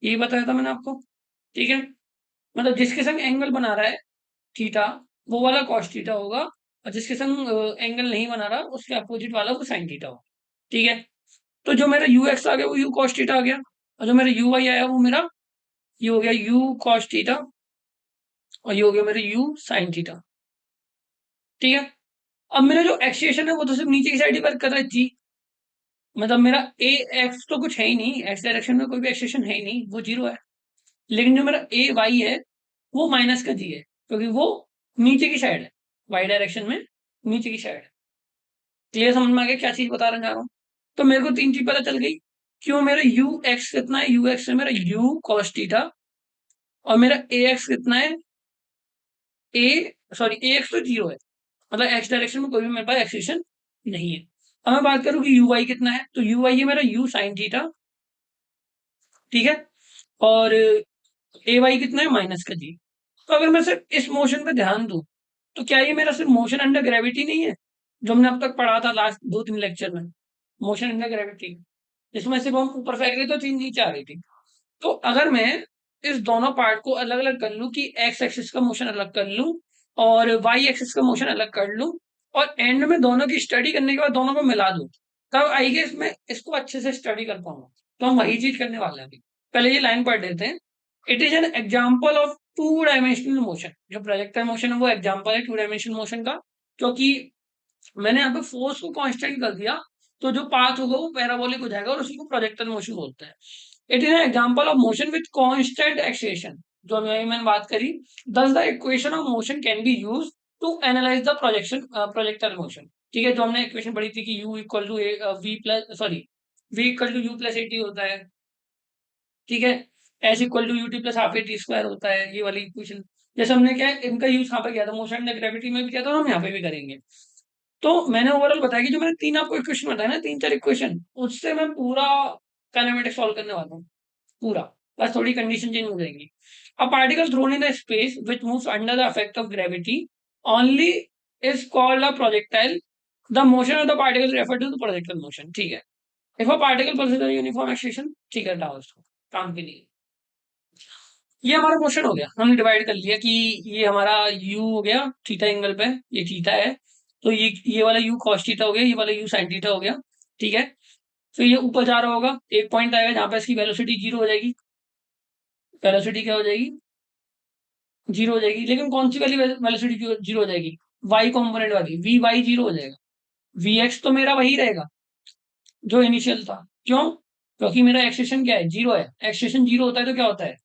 यही बताया था मैंने आपको। ठीक है, मतलब जिसके संग एंगल बना रहा है थीटा, वो वाला कॉस थीटा होगा, और जिसके संग एंगल नहीं बना रहा उसके अपोजिट वाला वो साइन थीटा होगा। ठीक है, तो जो मेरा यू एक्स आ गया वो यू कॉस थीटा आ गया, और जो मेरा यू वाई आया वो मेरा ये हो गया यू कॉस थीटा, और ये हो गया मेरा यू साइन थीटा। ठीक है, अब मेरा जो एक्सिएशन है वो तो सिर्फ नीचे की साइड ही वर्क कर रहा है जी, मतलब मेरा ए एक्स तो कुछ है ही नहीं, एक्स डायरेक्शन में कोई भी एक्सिएशन है ही नहीं, वो जीरो है। लेकिन जो मेरा ए वाई है वो माइनस का जी है, क्योंकि वो नीचे की साइड है, वाई डायरेक्शन में नीचे की साइड है। क्लियर, समझ में आ गया क्या चीज बता रहा हूँ। तो मेरे को तीन चीज पता चल गई क्यों, मेरा यू एक्स कितना है, यू एक्स है मेरा यू कॉस थीटा, और मेरा ए एक्स कितना है, ए सॉरी ए एक्स तो जीरो है, मतलब एक्स डायरेक्शन में कोई भी मेरे पास एक्सेशन नहीं है। अब मैं बात करूं कि यू वाई कितना है, तो यू वाई है मेरा यू साइन थीटा, ठीक है, और ए वाई कितना है माइनस का जी। तो अगर मैं सिर्फ इस मोशन पे ध्यान दूं, तो क्या ये मेरा सिर्फ मोशन अंडर ग्रेविटी नहीं है, जो हमने अब तक पढ़ा था लास्ट 2-3 लेक्चर में, मोशन अंडर ग्रेविटी, जिसमें सिर्फ हम ऊपर फेंक रहे थे तो चीज नीचे आ रही थी। तो अगर मैं इस दोनों पार्ट को अलग अलग कर लूं कि एक्स एक्सिस का मोशन अलग कर लूं और वाई एक्सिस का मोशन अलग कर लूं, और एंड में दोनों की स्टडी करने के बाद दोनों को मिला दूं, तब आई गेस मैं इसको अच्छे से स्टडी कर पाऊंगा। तो हम वही चीज करने वाले हैं अभी। पहले ये लाइन पढ़ लेते हैं। It is an example of two dimensional motion, जो प्रोजेक्टर मोशन है वो एग्जाम्पल है टू डायमेंशनल मोशन का, क्योंकि मैंने यहाँ पे फोर्स को कांस्टेंट कर दिया, तो जो पाथ होगा वो पैराबोलिक हो जाएगा और उसी को प्रोजेक्टर मोशन बोलते हैं। It is an example of motion with constant acceleration, जो मैंने बात करी। Thus the equation of motion can be use to analyse the projection projector motion, ठीक है, जो हमने इक्वेशन पढ़ी थी कि u equal to V plus sorry v equal to U plus A T होता है, ठीक है, S equal to U T plus half A T square होता है, ये वाली इक्वेशन। जैसे हमने क्या है इनका यूज कहाँ पे किया था, मोशन एंड ग्रेविटी में भी किया था, हम यहाँ पे भी करेंगे। तो मैंने ओवरऑल बताया कि जो मैंने तीन आपको इक्वेशन बताया ना, 3-4 इक्वेशन, उससे मैं पूरा काइनेमेटिक्स सॉल्व करने वाला हूँ पूरा, बस थोड़ी कंडीशन चेंज हो जाएंगी। A particle thrown in the space which moves under the effect of gravity only is called a projectile. The motion of the particle refer to the projectile motion, ठीक है। If a particle possesses uniform acceleration, ठीक है, down उसको काम के लिए। ये हमारा मोशन हो गया, हमने डिवाइड कर लिया कि ये हमारा u हो गया थीटा एंगल पे, ये थीटा है, तो ये वाला u cos थीटा हो गया, ये वाला u sin थीटा हो गया, ठीक है। फिर ये ऊपर जा रहा होगा, एक पॉइंट आएगा जहां पे इसकी वेलोसिटी जीरो हो जाएगी। वेलोसिटी क्या हो जाएगी, जीरो हो जाएगी, लेकिन कौन सी वाली वेलोसिटी जीरो हो जाएगी, वाई कॉम्पोनेंट वाली, वी वाई जीरो हो जाएगा, वी एक्स तो मेरा वही रहेगा जो इनिशियल था। क्यों, क्योंकि मेरा एक्सेशन क्या है, जीरो है। एक्सेशन जीरो होता है तो क्या होता है,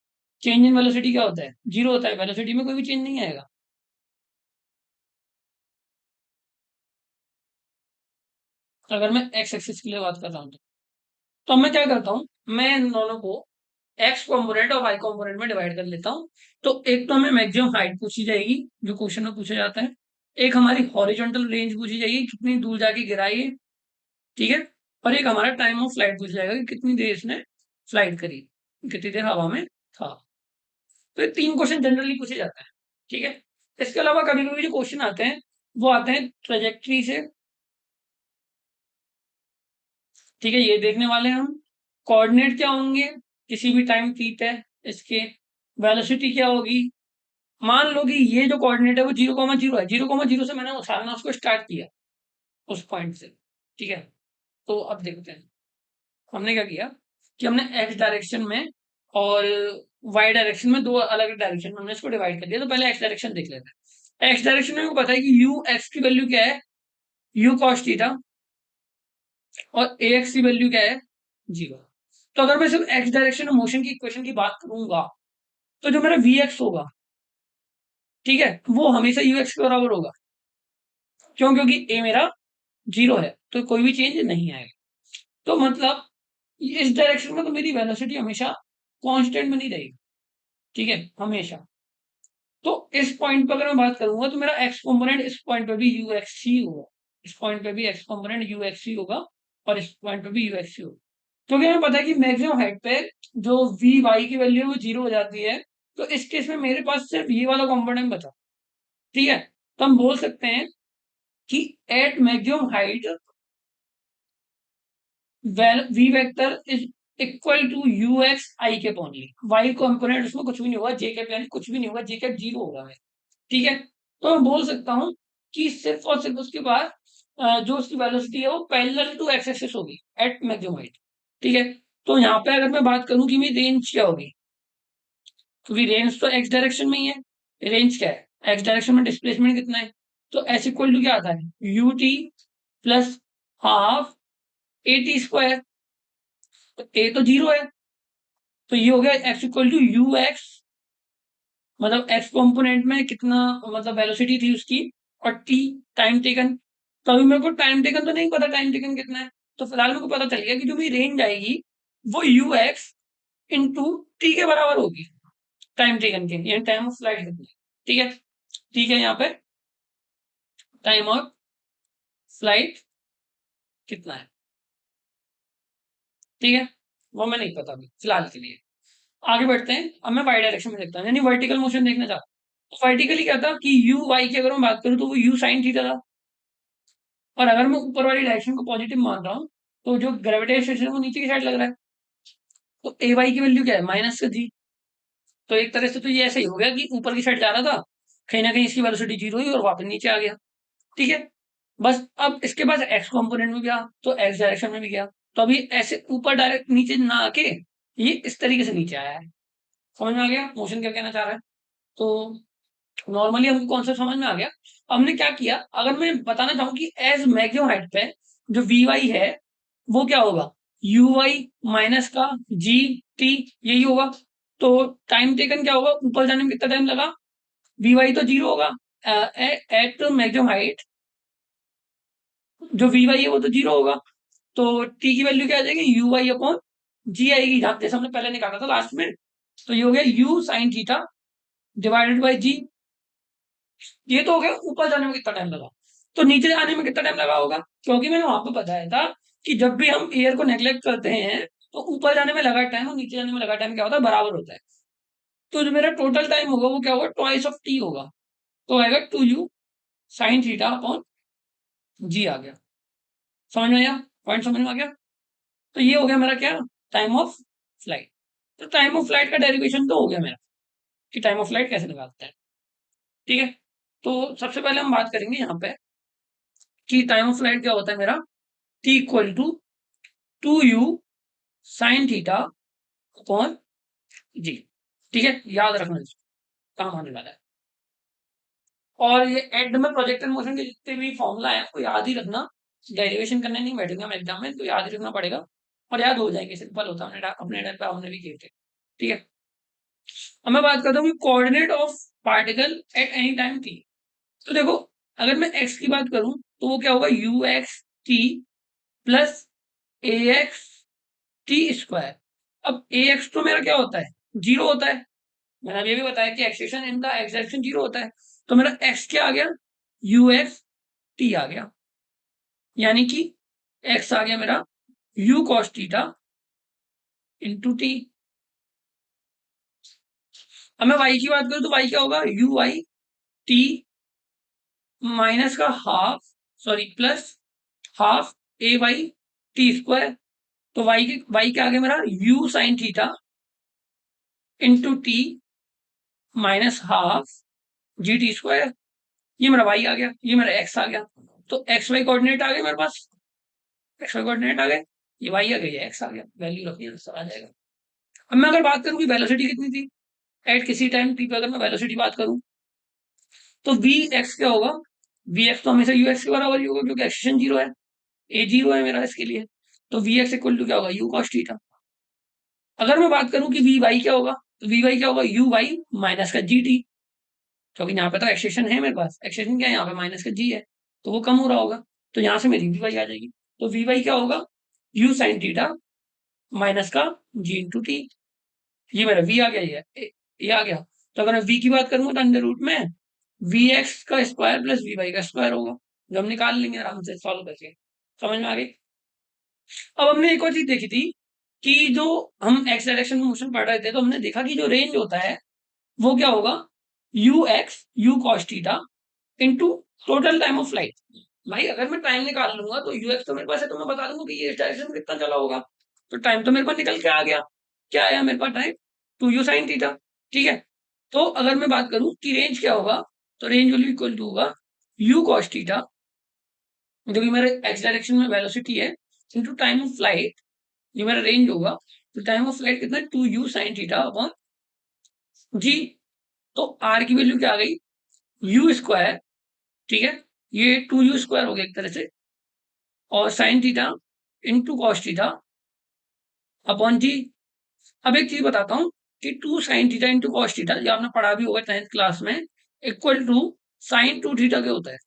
चेंज इन वेलोसिटी क्या होता है, जीरो होता है, वेलोसिटी में कोई भी चेंज नहीं आएगा। अगर मैं एक्स एक्सिस के लिए बात कर रहा हूँ तो अब मैं क्या करता हूँ, मैं इन दोनों को एक्स कॉम्पोनेंट और वाई कॉम्पोनेंट में डिवाइड कर लेता हूँ। तो एक तो हमें मैक्सिमम हाइट पूछी जाएगी, जो क्वेश्चन में पूछा जाता है। एक हमारी हॉरिजॉन्टल रेंज पूछी जाएगी, कितनी दूर जाके गिराई है, ठीक है। और एक हमारा टाइम ऑफ फ्लाइट पूछा जाएगा कि कितनी देर इसने फ्लाइट करी, कितनी देर हवा में था। तो ये 3 क्वेश्चन जनरली पूछे जाते हैं, ठीक है। इसके अलावा कभी कभी जो क्वेश्चन आते हैं वो आते हैं ट्रेजेक्ट्री से, ठीक है, ये देखने वाले हैं हम। कोऑर्डिनेट क्या होंगे किसी भी टाइम t पे, इसके वेलोसिटी क्या होगी। मान लो कि ये जो कोऑर्डिनेट है वो 0,0 है, 0,0 से मैंने उछालना उसको स्टार्ट किया उस पॉइंट से, ठीक है। तो अब देखते हैं हमने क्या किया कि हमने एक्स डायरेक्शन में और वाई डायरेक्शन में, दो अलग डायरेक्शन में हमने इसको डिवाइड कर दिया। तो पहले एक्स डायरेक्शन देख लेते हैं। एक्स डायरेक्शन में पता है कि यू एक्स की वैल्यू क्या है, यू कॉस थीटा, और ए एक्स की वैल्यू क्या है, जीरो। तो अगर मैं सिर्फ एक्स डायरेक्शन में मोशन की इक्वेशन की बात करूंगा, तो जो मेरा वी एक्स होगा, ठीक है, वो हमेशा यू एक्स के बराबर होगा। क्यों, क्योंकि ए मेरा जीरो है तो कोई भी चेंज नहीं आएगा। तो मतलब इस डायरेक्शन में तो मेरी वेलोसिटी हमेशा कांस्टेंट बनी रहेगी, ठीक है, हमेशा। तो इस पॉइंट पर अगर मैं बात करूंगा तो मेरा एक्स कॉम्पोनेंट इस पॉइंट पे भी यू एक्स सी होगा, इस पॉइंट पे भी एक्स कॉम्पोनेंट यू एक्स सी होगा, और इस पॉइंट पे भी यू एक्स सी होगा। क्योंकि हमें पता है कि मैक्सिमम हाइट पे जो वी वाई की वैल्यू है वो जीरो हो जाती है। तो इस केस में मेरे पास सिर्फ ये वाला कॉम्पोनेंट बचा, ठीक है। तो हम बोल सकते हैं कि at maximum height V vector is equal to U X I cap only, Y component उसमें कुछ भी नहीं होगा, जे कैप यानी कुछ भी नहीं होगा, जे कैप जीरो होगा है, ठीक है। तो मैं बोल सकता हूँ कि सिर्फ और सिर्फ उसके बाद जो उसकी वेलोसिटी है वो पैरेलल टू एक्स एक्सिस होगी एट मैक्सिमम हाइट, ठीक है। तो यहाँ पे अगर मैं बात करूं कि मेरी रेंज क्या होगी, क्योंकि रेंज तो एक्स डायरेक्शन में ही है, रेंज क्या है एक्स डायरेक्शन में, डिस्प्लेसमेंट कितना है, तो एस इक्वल टू क्या आता है U T plus half A T square. तो ए तो जीरो है, तो ये हो गया X equal to U X, मतलब एक्स कंपोनेंट में कितना, मतलब वेलोसिटी थी उसकी, और टी टाइम टेकन। तो अभी मेरे को टाइम टेकन तो नहीं पता टाइम टेकन कितना है, तो फिलहाल मेरे को पता चल गया कि जो मेरी रेंज आएगी वो यू एक्स इंटू टी के बराबर होगी, टाइम टेकन के, यानी टाइम ऑफ फ्लाइट कितनी है। ठीक है, ठीक है, यहाँ पे टाइम ऑफ फ्लाइट कितना है, ठीक है, वो मैं नहीं पता अभी फिलहाल के लिए। आगे बढ़ते हैं, अब मैं वाई डायरेक्शन में देखता हूँ, यानी वर्टिकल मोशन देखना चाहता हूँ। तो वर्टिकली क्या था कि यू वाई की अगर मैं बात करूँ तो वो यू साइन थीटा था, और अगर मैं ऊपर वाली डायरेक्शन को पॉजिटिव मान रहा हूँ तो जो ग्रेविटेशन है वो नीचे की साइड लग रहा है, तो ए वाई की वैल्यू क्या है, माइनस का जी। तो एक तरह से तो ये ऐसे ही हो गया कि ऊपर की साइड जा रहा था, कहीं ना कहीं इसकी वेलोसिटी जीरो हुई और वापस नीचे आ गया। ठीक है, बस अब इसके पास एक्स कंपोनेंट में गया तो एक्स डायरेक्शन में भी गया, तो अभी ऐसे ऊपर डायरेक्ट नीचे ना आके ये इस तरीके से नीचे आया है। समझ में आ गया मोशन क्या कहना चाह रहा है। तो नॉर्मली हमको कॉन्सेप्ट समझ में आ गया। हमने क्या किया, अगर मैं बताना चाहूँ कि एज मैक्सिमम हाइट पे जो वी वाई है वो क्या होगा, यू वाई माइनस का जी टी, यही होगा। तो टाइम टेकन क्या होगा, ऊपर जाने में कितना टाइम लगा, वी वाई तो जीरो होगा, एट मैक्सिमम हाइट जो वी वाई है वो तो जीरो होगा, तो टी की वैल्यू क्या आ जाएगी, यू वाई अपॉन जी आएगी, जैसे हमने पहले निकाला था लास्ट में। तो ये हो गया U sine theta divided by G. ये तो हो गया ऊपर जाने में कितना टाइम लगा, तो नीचे आने में कितना टाइम लगा होगा, क्योंकि मैंने वहां पर बताया था कि जब भी हम एयर को नेग्लेक्ट करते हैं तो ऊपर जाने में लगा टाइम और नीचे जाने में लगा टाइम क्या होता है, बराबर होता है। तो जो मेरा टोटल टाइम होगा वो क्या होगा, ट्वाइस ऑफ टी होगा, तो आएगा two U sine theta upon G आ गया। समझ में आया, पॉइंट समझ में आ गया। तो ये हो गया मेरा क्या, टाइम ऑफ फ्लाइट। तो टाइम ऑफ फ्लाइट का डेरिवेशन तो हो गया मेरा कि टाइम ऑफ फ्लाइट कैसे निकालते हैं। ठीक है, तो सबसे पहले हम बात करेंगे यहाँ पे कि टाइम ऑफ फ्लाइट क्या होता है मेरा, T equal to two U sine theta upon G. ठीक है, याद रखना इसको, काम आने वाला है। और ये एंड में प्रोजेक्टेड मोशन के जितने भी फॉर्मूला है वो याद ही रखना, डेरिवेशन करने नहीं बैठूंगा मैं एग्जाम में, तो याद ही रखना पड़ेगा और याद हो जाएंगे, सिंपल होता है, अपने टाइम पे हमने भी किए थे। ठीक है, अब मैं बात करता हूँ coordinate of particle at any time T. तो देखो, अगर मैं एक्स की बात करूं तो वो क्या होगा, U X T plus A X T square. अब ए एक्स तो मेरा क्या होता है, जीरो होता है, मैंने अभी भी बताया कि acceleration in the X direction zero होता है। तो मेरा एक्स क्या आ गया, यू एक्स टी आ गया, यानी कि एक्स आ गया मेरा you cos theta into T. अब मैं वाई की बात करूं तो वाई क्या होगा, यू वाई टी माइनस का half, sorry plus half A Y T square. तो वाई क्या आ गया मेरा, you sine theta into T minus half G T square. ये मेरा वाई आ गया, ये मेरा एक्स आ गया। तो एक्स वाई कोऑर्डिनेट आ गए मेरे पास, एक्स वाई कोऑर्डिनेट आ गए, ये वाई आ गई, ये एक्स आ गया, वैल्यू रखनी है, आंसर आ जाएगा। अब मैं अगर बात करूं कि वेलोसिटी कितनी थी एट किसी टाइम टी पे, अगर मैं वेलोसिटी बात करूं तो वी एक्स क्या होगा, वी एक्स तो हमेशा यू एक्स के बराबर ही होगा क्योंकि एक्सेशन जीरो है, ए जीरो है मेरा इसके लिए। तो वी एक्स इक्वल टू क्या होगा, यू कॉस थीटा। अगर मैं बात करूं कि वी वाई क्या होगा, तो वी वाई क्या होगा, यू वाई माइनस का जी टी, क्योंकि यहाँ पे तो एक्सेशन है मेरे पास, एक्सेशन क्या है यहाँ पे, माइनस का जी है, तो वो कम हो रहा होगा, तो यहाँ से मेरी वी वाई आ जाएगी। तो वी वाई क्या होगा, यू साइन थीटा माइनस का जी इंटू टी। ये मेरा वी आ गया, ये आ गया। तो अगर मैं वी की बात करूंगा तो अंडर रूट में वी एक्स का स्क्वायर प्लस वी वाई का स्क्वायर होगा, जो हम निकाल लेंगे आराम से सॉल्व करके। समझ में आ गई। अब हमने एक और चीज देखी थी कि जो हम एक्स डायरेक्शन में मोशन पढ़ रहे थे तो हमने देखा कि जो रेंज होता है वो क्या होगा, U x you cos theta into total time of flight. भाई अगर मैं टाइम निकाल लूंगा तो यू एक्स तो मेरे पास है, तो मैं बता दूंगा कि ये इस डायरेक्शन में कितना चला होगा, तो टाइम तो मेरे पास निकल के आ गया। क्या आया मेरे पास time, two U sine theta. ठीक है, तो अगर मैं बात करूं कि रेंज क्या होगा, तो रेंज विल इक्वल टू होगा यू कॉस थीटा, जो कि मेरे एक्स डायरेक्शन में वेलोसिटी है, इनटू टाइम ऑफ फ्लाइट, ये मेरा रेंज होगा। तो टाइम ऑफ फ्लाइट कितना है, two U sine theta upon G. तो आर की वैल्यू क्या आ गई, यू स्क्वायर। ठीक है, ये टू यू स्क्वायर हो गया एक तरह से, और sine theta into cos theta upon G. अब एक चीज बताता हूँ कि two sine theta into cos theta, जो आपने पढ़ा भी होगा 10th क्लास में, equal to sine two theta के होता है।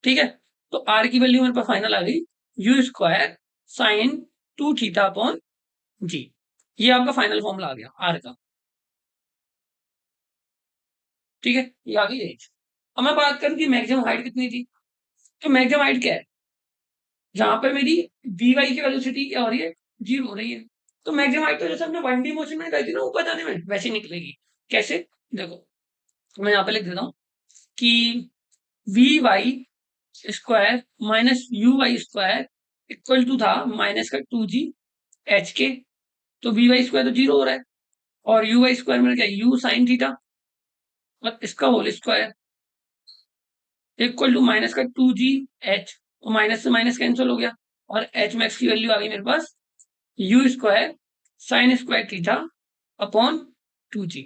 ठीक है, तो आर की वैल्यू मेरे पास फाइनल आ गई U square sine 2 theta upon G. ये आपका फाइनल फॉर्मूला आ गया आर का। ठीक है, ये आ गई रेंज। अब मैं बात करूं कि मैक्सिमम हाइट कितनी थी। तो मैक्सिमम हाइट क्या है, जहां पर मेरी वी वाई की वेलोसिटी क्या हो रही है, जीरो हो रही है। तो मैक्सिमम हाइट तो जैसे हमने 1D मोशन में निकाली थी ना ऊपर जाने में, वैसे ही निकलेगी। कैसे, देखो मैं यहाँ पे लिख देता हूँ कि V Y square minus U Y square equal to था माइनस का 2G एच के। तो वी वाई स्क्वायर तो जीरो हो रहा है, और यू वाई स्क्वायर में क्या, यू साइन थीटा और इसका whole square equal to minus का 2G एच, और माइनस से माइनस कैंसिल हो गया, और एच मैक्स की वैल्यू आ गई मेरे पास U square sine square theta upon 2G।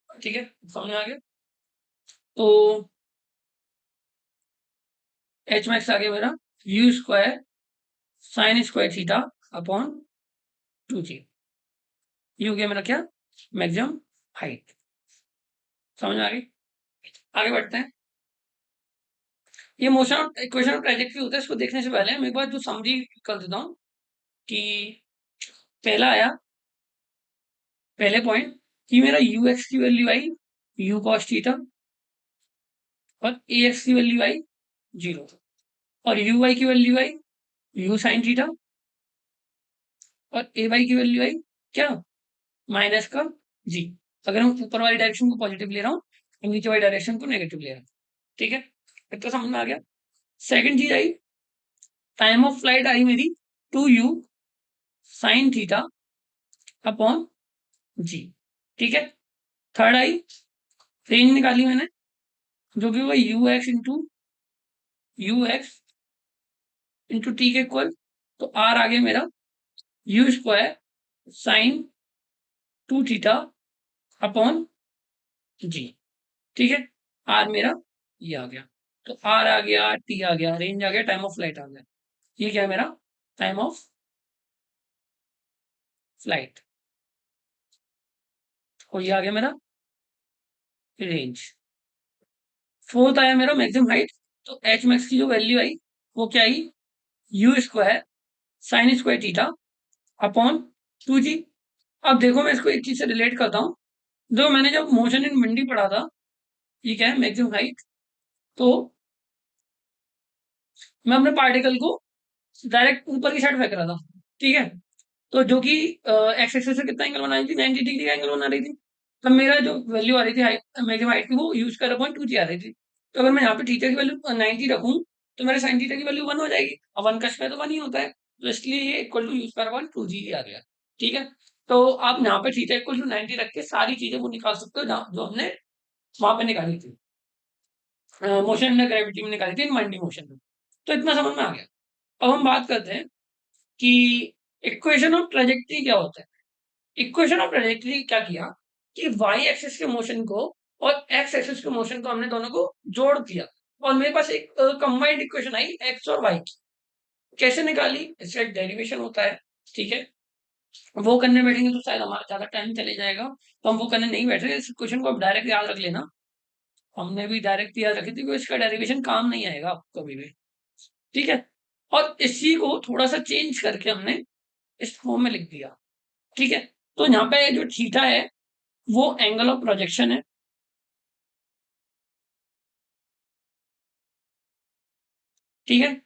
ठीक है, समझ में आ गया। तो एच मैक्स आ गया मेरा U square sine square theta upon 2G। ये हो गया मेरा क्या, मैक्सिमम हाइट। समझ में आ गई। आगे बढ़ते हैं। ये मोशन इक्वेशन ऑफ ट्रेजेक्टरी होता है, इसको देखने से पहले मैं एक बार जो समरी कर देता हूँ कि पहला आया, पहले पॉइंट कि मेरा यू एक्स की value I you cos theta, और ए एक्स की वैल्यू आई जीरो, और यू वाई की value I you sine theta, और ए वाई की वैल्यू आई क्या, माइनस का जी। अगर हम ऊपर वाली डायरेक्शन को पॉजिटिव ले रहा हूँ और नीचे वाली डायरेक्शन को नेगेटिव ले रहा हूँ। ठीक है, इतना समझ में आ गया। सेकंड चीज आई, टाइम ऑफ फ्लाइट आई मेरी 2U sine theta upon G. ठीक है, थर्ड आई, रेंज निकाली मैंने जो कि होगा यू एक्स इंटू टी के इक्वल। तो आर आ गया मेरा U square sine 2 theta upon G. ठीक है, आर मेरा ये आ गया। तो आर आ गया, टी आ गया, रेंज आ गया, टाइम ऑफ फ्लाइट आ गया। ये क्या है मेरा, टाइम ऑफ फ्लाइट। और ये आ गया मेरा रेंज। फोर्थ आया मेरा मैक्सिमम हाइट। तो एच मैक्स की जो वैल्यू आई वो क्या आई, U square sine square theta upon 2G। अब देखो मैं इसको एक चीज से रिलेट करता हूँ। जो मैंने जब मोशन इन विंडी पढ़ा था, ये क्या है मैक्सिमम हाइट, तो मैं अपने पार्टिकल को डायरेक्ट ऊपर की साइड फेंक रहा था। ठीक है, तो जो कि एक्स एक्सिस से कितना एंगल बना रही थी, 90 डिग्री का एंगल बना रही थी। तब मेरा जो वैल्यू आ रही थी हाइट, मैक्सिमम हाइट की, वो यूज कर पॉइंट 2G आ रही थी। तो अगर मैं यहाँ पे थीटा की वैल्यू 90 रखूँ तो मेरे साइन थीटा की वैल्यू 1 हो जाएगी। अब 1 का स्क्वायर तो 1 ही होता है, तो इसलिए ये इक्वल टू यूज कर पॉइंट 2G आ गया। ठीक है, तो आप यहाँ पे थीटा इक्वल टू 90 रख के सारी चीजें वो निकाल सकते हो जो हमने वहां पे निकाली थी, मोशन अंडर ग्रेविटी में निकाली थी, इन मोशन में। तो इतना समझ में आ गया। अब हम बात करते हैं कि इक्वेशन ऑफ ट्रेजेक्टरी क्या होता है। इक्वेशन ऑफ ट्रेजेक्टरी क्या किया कि वाई एक्सिस के मोशन को और एक्स एक्सिस के मोशन को हमने दोनों को जोड़ दिया, और मेरे पास एक कंबाइंड इक्वेशन आई एक्स और वाई की। कैसे निकाली, इसका एक डेरिवेशन होता है। ठीक है, वो करने बैठेंगे तो शायद हमारा ज्यादा टाइम चले जाएगा, तो हम वो करने नहीं बैठ रहे। इस क्वेश्चन को आप डायरेक्ट याद रख लेना। हमने भी डायरेक्ट याद रखी थी, इसका डेरिवेशन काम नहीं आएगा आपको कभी भी। ठीक है, और इसी को थोड़ा सा चेंज करके हमने इस फॉर्म में लिख दिया। ठीक है, तो यहाँ पे जो थीटा है वो एंगल ऑफ प्रोजेक्शन है। ठीक है,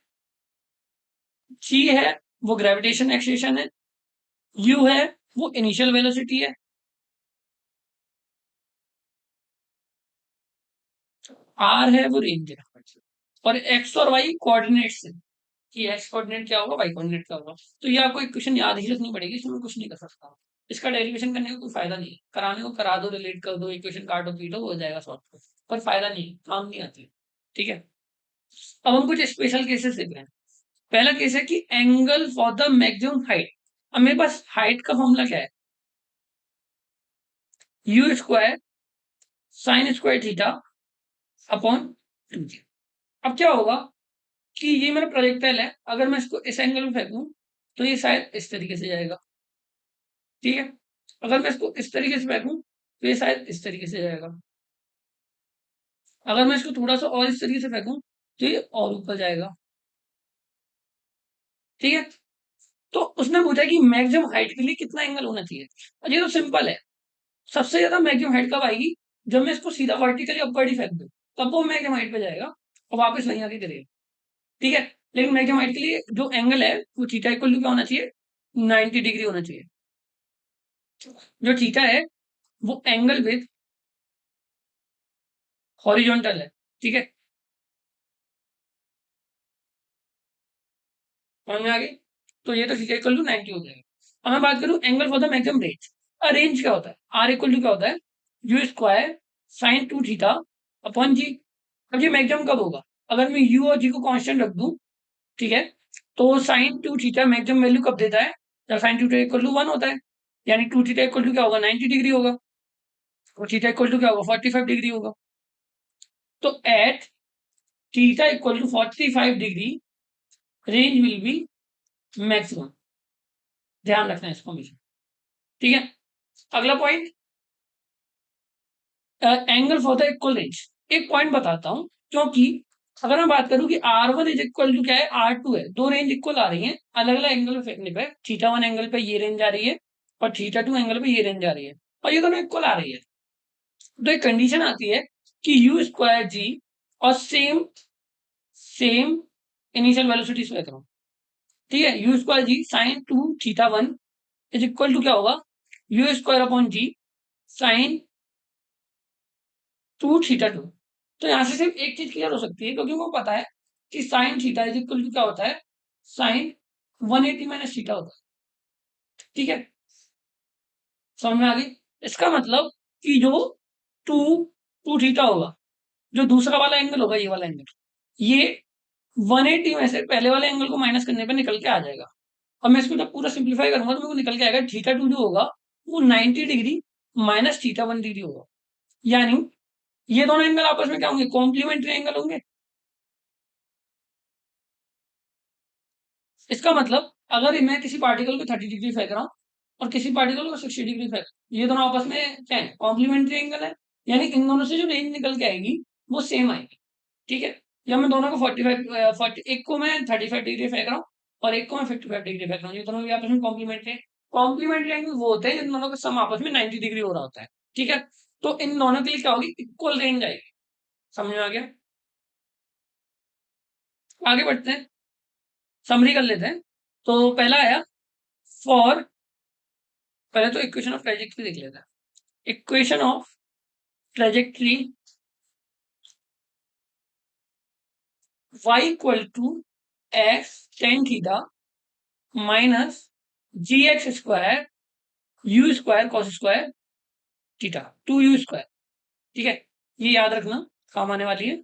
सी है वो ग्रेविटेशन एक्सेशन है, यू है वो इनिशियल वेलोसिटी है, आर है वो रेंज है, और एक्स और वाई कोऑर्डिनेट्स है कि एक्स कोऑर्डिनेट क्या होगा, वाई कोऑर्डिनेट क्या होगा। तो ये आपको इक्वेशन याद ही रखनी पड़ेगी, इसमें मैं कुछ नहीं कर सकता। इसका डेरिवेशन करने का कोई फायदा नहीं है, कराने को करा दो, रिलेट कर दो, इक्वेशन काटो पीटो हो जाएगा सॉल्व, पर फायदा नहीं, काम नहीं आती। ठीक है, अब हम कुछ स्पेशल केसेस देख रहे हैं। पहला केस है कि angle for the maximum height. अब मेरे पास हाइट का फॉर्मूला क्या है, U square sine square theta upon 2G। अब क्या होगा कि ये मेरा प्रोजेक्टाइल है, अगर मैं इसको इस एंगल में फेंकूं तो ये शायद इस तरीके से जाएगा। ठीक है, अगर मैं इसको इस तरीके से फेंकूं तो ये शायद इस तरीके से जाएगा। अगर मैं इसको थोड़ा सा और इस तरीके से फेंकूं तो ये और ऊपर जाएगा। ठीक है? तो उसने पूछा कि मैक्सिमम हाइट के लिए कितना एंगल होना चाहिए? और ये तो सिंपल है। सबसे ज्यादा मैक्सिमम हाइट कब आएगी? जब मैं इसको सीधा वर्टिकली अपवर्ड ही फेंक दूं, तब वो मैक्सिमम हाइट पे जाएगा और वापस वहीं आके गिरेगा। ठीक है? लेकिन मैक्सिमम हाइट के लिए जो एंगल है वो थीटा इक्वल टू क्या होना चाहिए? 90 डिग्री होना चाहिए। जो थीटा है वो एंगल विद हॉरिजॉन्टल है। ठीक है? समझ में आ गई? तो ये तो थीटा इक्वल टू 90 हो जाएगा। अब मैं बात करूं angle for the maximum range. Range क्या होता है? आर इक्वल टू क्या होता है? U square sine 2 theta upon G. अब ये मैक्सिमम कब होगा? अगर मैं यू और जी को कांस्टेंट रख दूं, ठीक है, तो साइन 2 थीटा मैक्सिमम वैल्यू कब देता है? जब साइन 2 थीटा इक्वल टू 1 होता है। यानी 2 थीटा इक्वल टू क्या होगा? 90 डिग्री होगा। और थीटा इक्वल टू क्या होगा? 45 डिग्री होगा। तो at theta equal to 45 degree range will be maximum. ध्यान रखना है इसको हमेशा। ठीक है? अगला point, angle for the equal range. एक पॉइंट बताता हूं, क्योंकि अगर मैं बात करूं कि R1 इज इक्वल टू क्या है? R2 है। दो रेंज इक्वल आ रही हैं, अलग अलग एंगल पे फेंकने पे थीटा 1 एंगल पे ये रेंज आ रही है और थीटा 2 एंगल पे ये रेंज आ रही है, और ये दोनों इक्वल आ रही है। तो एक कंडीशन आती है कि यू स्क्वायर जी और सेम सेम इनिशियल वेलोसिटी से लेकर, ठीक है, U square G sine 2 theta 1 is equal to क्या होगा? U square upon G sine 2 theta 2। तो यहां से सिर्फ एक चीज क्लियर हो सकती है, क्योंकि वो पता है कि sine theta is equal to क्या होता है? साइन 180 माइनस थीटा होता है। ठीक है? समझ में आ गई? इसका मतलब कि जो टू टू थीटा होगा, जो दूसरा वाला एंगल होगा, ये वाला एंगल, ये 180 में से पहले वाले एंगल को माइनस करने पे निकल के आ जाएगा। और मैं इसको जब पूरा सिंप्लीफाई करूंगा तो मेरे को निकल के आएगा थीटा 2 जो होगा वो 90 डिग्री माइनस थीटा 1 डिग्री होगा। यानी ये दोनों एंगल आपस में क्या होंगे? कॉम्प्लीमेंट्री एंगल होंगे। इसका मतलब अगर मैं किसी पार्टिकल को 30 डिग्री फेंक रहा हूँ और किसी पार्टिकल को 60 डिग्री फेंक, ये दोनों आपस में क्या है? कॉम्प्लीमेंट्री एंगल है। यानी इन दोनों से जो रेंज निकल के आएगी वो सेम आएगी। ठीक है? या मैं दोनों को 45 40, एक को मैं 35 डिग्री फेंक रहा हूँ और एक को मैं 55 डिग्री फेंक रहा हूँ, ये दोनों भी आपस में कॉम्प्लीमेंट्री है। कॉम्प्लीमेंट्री एंगल वो होते हैं जिन दोनों का सम आपस में 90 डिग्री हो रहा होता है। ठीक है? तो इन दोनों के लिए क्या होगी? इक्वल रेंज आएगी। समझ में आ गया? आगे बढ़ते हैं, समरी कर लेते हैं। तो पहला आया फॉर, पहले तो इक्वेशन ऑफ ट्रेजेक्टरी देख लेते हैं। Equation of trajectory y equal to X tan theta minus G X square U square cos square theta 2u square. ठीक है? ये याद रखना, काम आने वाली है।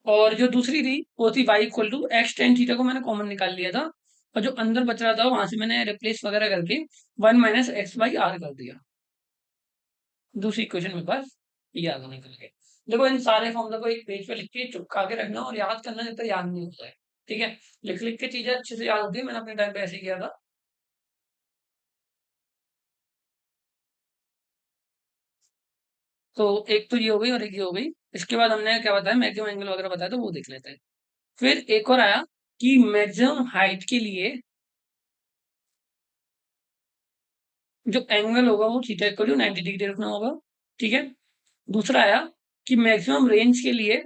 और जो दूसरी थी वो थी y equal to X tan theta को मैंने कॉमन निकाल लिया था, और जो अंदर बच रहा था वहां से मैंने रिप्लेस वगैरह करके 1 - x/r कर दिया। दूसरी इक्वेशन में बस ये आगे निकल गए। देखो इन सारे फॉर्मूला को एक पेज पे लिख के चिपका के रखना और याद करना, नहीं तो याद नहीं होता है। ठीक है? लिख लिख के चीजें अच्छे से याद होती है, मैंने अपने टाइम पे ऐसे ही किया था। तो एक तो ये हो गई और एक ये हो गई। इसके बाद हमने क्या बताया? मैक्सिमम एंगल वगैरह बताया, तो वो देख लेते हैं। फिर एक और आया कि मैक्सिमम हाइट के लिए जो एंगल होगा वो थीटा इक्वल टू 90 डिग्री रखना होगा। ठीक है? दूसरा आया कि मैक्सिमम रेंज के लिए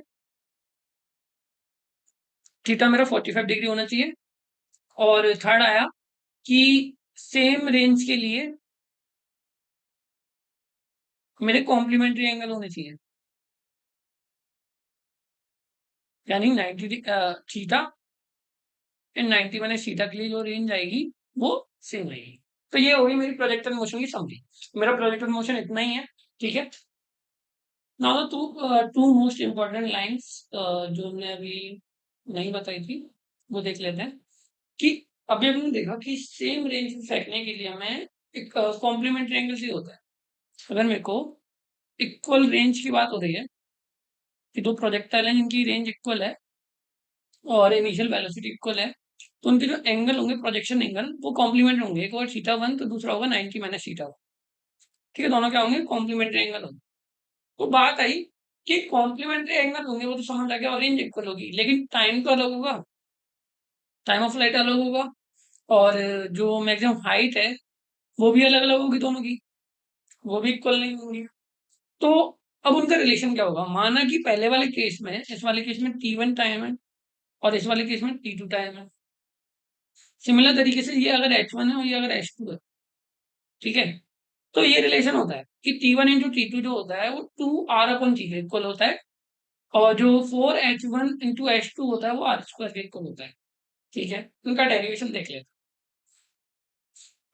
थीटा मेरा 45 डिग्री होना चाहिए। और थर्ड आया कि सेम रेंज के लिए मेरे कॉम्प्लीमेंट्री एंगल होने चाहिए। यानी 90 थीटा एंड 90 माइनस थीटा के लिए जो रेंज आएगी वो सेम रहेगी। तो ये होगी मेरी प्रोजेक्टेड मोशन की समरी। मेरा प्रोजेक्टेड मोशन इतना ही है। ठीक है? Now two most important lines जो हमने अभी नहीं बताई थी वो देख लेते हैं। कि अभी हमने देखा कि सेम रेंज में फेंकने के लिए हमें एक कॉम्प्लीमेंट्री एंगल चाहिए होता है। अगर मेरे को इक्वल रेंज की बात हो रही है कि दो प्रोजेक्टाइल हैं जिनकी रेंज इक्वल है और इनिशियल वेलोसिटी इक्वल है, तो उनके जो एंगल होंगे, प्रोजेक्शन एंगल, वो कॉम्प्लीमेंट होंगे। एक और थीटा 1 तो दूसरा होगा 90 माइनस थीटा 1। ठीक है? दोनों क्या होंगे? कॉम्प्लीमेंट्री एंगल होंगे। तो बात आई कि कॉम्प्लीमेंट्री एंगल होंगे वो तो समझ आ गया और रेंज इक्वल होगी, लेकिन टाइम तो अलग होगा। टाइम ऑफ फ्लाइट अलग होगा, और जो मैक्सिमम हाइट है वो भी अलग अलग होगी दोनों की, वो भी इक्वल नहीं होंगी। तो अब उनका रिलेशन क्या होगा? माना कि पहले वाले केस में, इस वाले केस में T1 टाइम है और इस वाले केस में T2 टाइम है। सिमिलर तरीके से ये अगर H1 है और ये अगर H2 है, ठीक है, तो ये रिलेशन होता है कि T1 इंटू T2 जो होता है वो 2R/G के इक्वल होता है, और जो 4H1 इंटू H2 होता है वो R² के इक्वल होता है। ठीक है, उनका डेरिवेशन देख लेते हैं।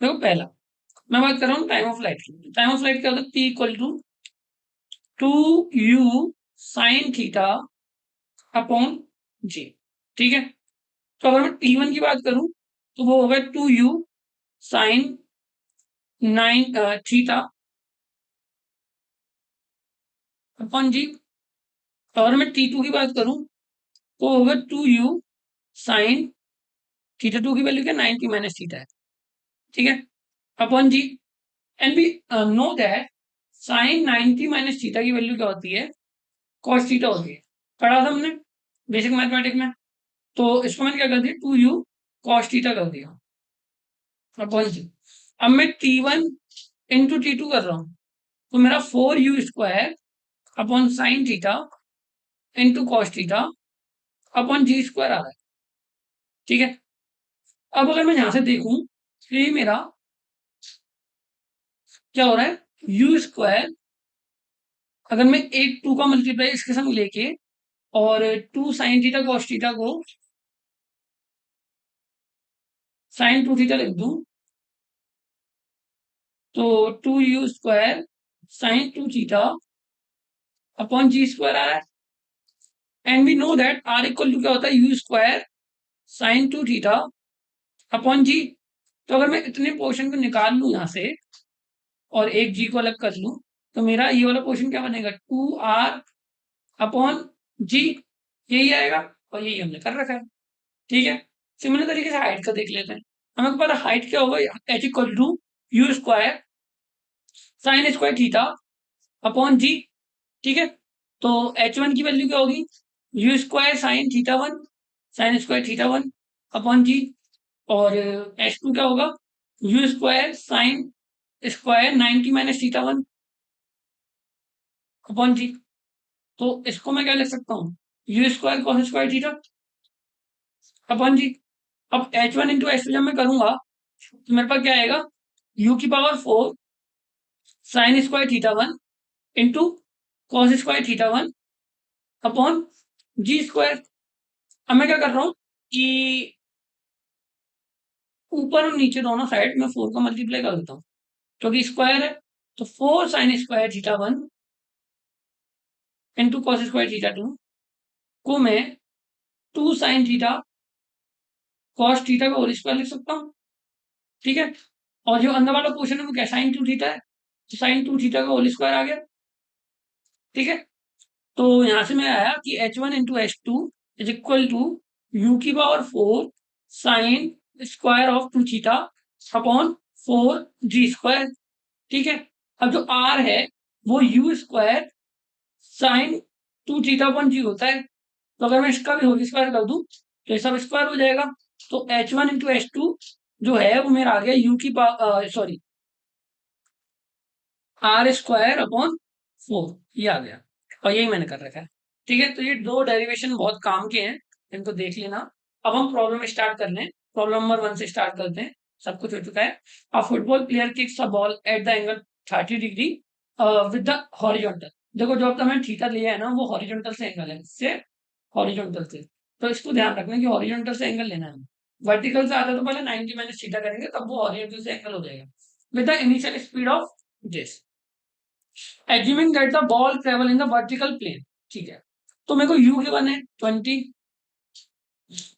देखो पहला, मैं बात कर रहा हूँ टाइम ऑफ फ्लाइट की। टाइम ऑफ फ्लाइट क्या होता है? T equal to 2U sine theta upon G। ठीक है, तो अगर मैं T1 की बात करूं तो वो होगा 2U sign 9 theta upon G। तो अगर मैं T2 की बात करूं तो होगा 2U साइन थीटा, 2 की वैल्यू क्या? 90 माइनस थीटा है। ठीक है, upon G। And we know that sine 90 minus theta की वैल्यू क्या होती है? कॉस थीटा होती है। पढ़ा था हमने बेसिक मैथमेटिक्स में। तो इसको मैंने क्या कर दिया? 2U कॉस थीटा कर दिया अपॉन G। अब मैं T1 इंटू T2 कर रहा हूँ, तो मेरा 4U² upon sine theta into cos theta upon G² आ रहा है। ठीक है, अब अगर मैं यहां से देखूं तो ये मेरा क्या हो रहा है? U², अगर मैं एक 2 का मल्टीप्लाई इसके संग लेके और 2 साइन थीटा कॉस थीटा को साइन 2 थीटा लिख दूं, तो 2U² sign 2 theta upon G² आ रहा है। And we know that R equal to क्या होता है? U² sign 2 theta upon G। तो अगर मैं इतने पोर्शन को निकाल लूं यहां से और एक G को अलग कर लूं, तो मेरा ये वाला पोर्शन क्या बनेगा? 2R अपॉन G, यही आएगा, और यही हमने कर रखा है। ठीक है, सिमिलर तरीके से हाइट का देख लेते हैं। हमें पता हाइट क्या होगा? H इक्वल टू U² साइन² थीटा अपॉन G। ठीक है, तो H1 की वैल्यू क्या होगी? U² साइन थीटा 1 साइन² थीटा 1 अपॉन G। और H2 क्या होगा? U² साइन² 90 माइनस थीटा 1 अपॉन G। तो इसको मैं क्या लिख सकता हूँ? U² कॉस² theta upon G। अब H1 इंटू H2 जब मैं करूंगा तो मेरे पास क्या आएगा? U⁴ साइन² theta 1 into cos square theta 1 upon G²। अब मैं क्या कर रहा हूँ कि ऊपर और नीचे दोनों साइड में 4 का मल्टीप्लाई कर देता हूँ, क्योंकि स्क्वायर है। तो 4 साइन² थीटा 1 इंटू कॉस² थीटा 2 को मैं 2 साइन थीटा कॉस थीटा का होल स्क्वायर लिख सकता हूँ। ठीक है, और जो अंदर वाला पोर्शन है वो क्या? साइन 2 थीटा है, तो साइन 2 थीटा का होल स्क्वायर आ गया। ठीक है, तो यहां से मैं आया कि H1 into H2 is equal to U⁴ sine square of 2 theta upon 4G²। ठीक है, अब जो R है वो U² sign 2 theta upon G होता है। तो अगर मैं इसका भी होल स्क्वायर कर दूं तो ये सब स्क्वायर हो जाएगा। तो H1 इंटू H2 जो है वो मेरा आ गया सॉरी R² अपॉन 4, ये आ गया, और यही मैंने कर रखा है। ठीक है, तो ये दो डेरिवेशन बहुत काम के हैं, इनको देख लेना। अब हम प्रॉब्लम स्टार्ट कर लें। प्रॉब्लम नंबर 1 से स्टार्ट करते हैं। सब कुछ हो चुका है। अ football player kicks a ball at the angle 30 degree with the horizontal. देखो जो अब मैंने थीटा लिया है ना, वो हॉरिजॉन्टल से एंगल है, इससे हॉरिजॉन्टल से। तो इसको ध्यान रखना कि हॉरिजॉन्टल से एंगल लेना है। वर्टिकल से आता है तो पहले 90 माइनस थीटा करेंगे, तब वो हॉरिजॉन्टल से एंगल हो जाएगा with the initial speed of this, assuming that the ball travel in the vertical plane. ठीक है, तो मेरे को यू के वन है 20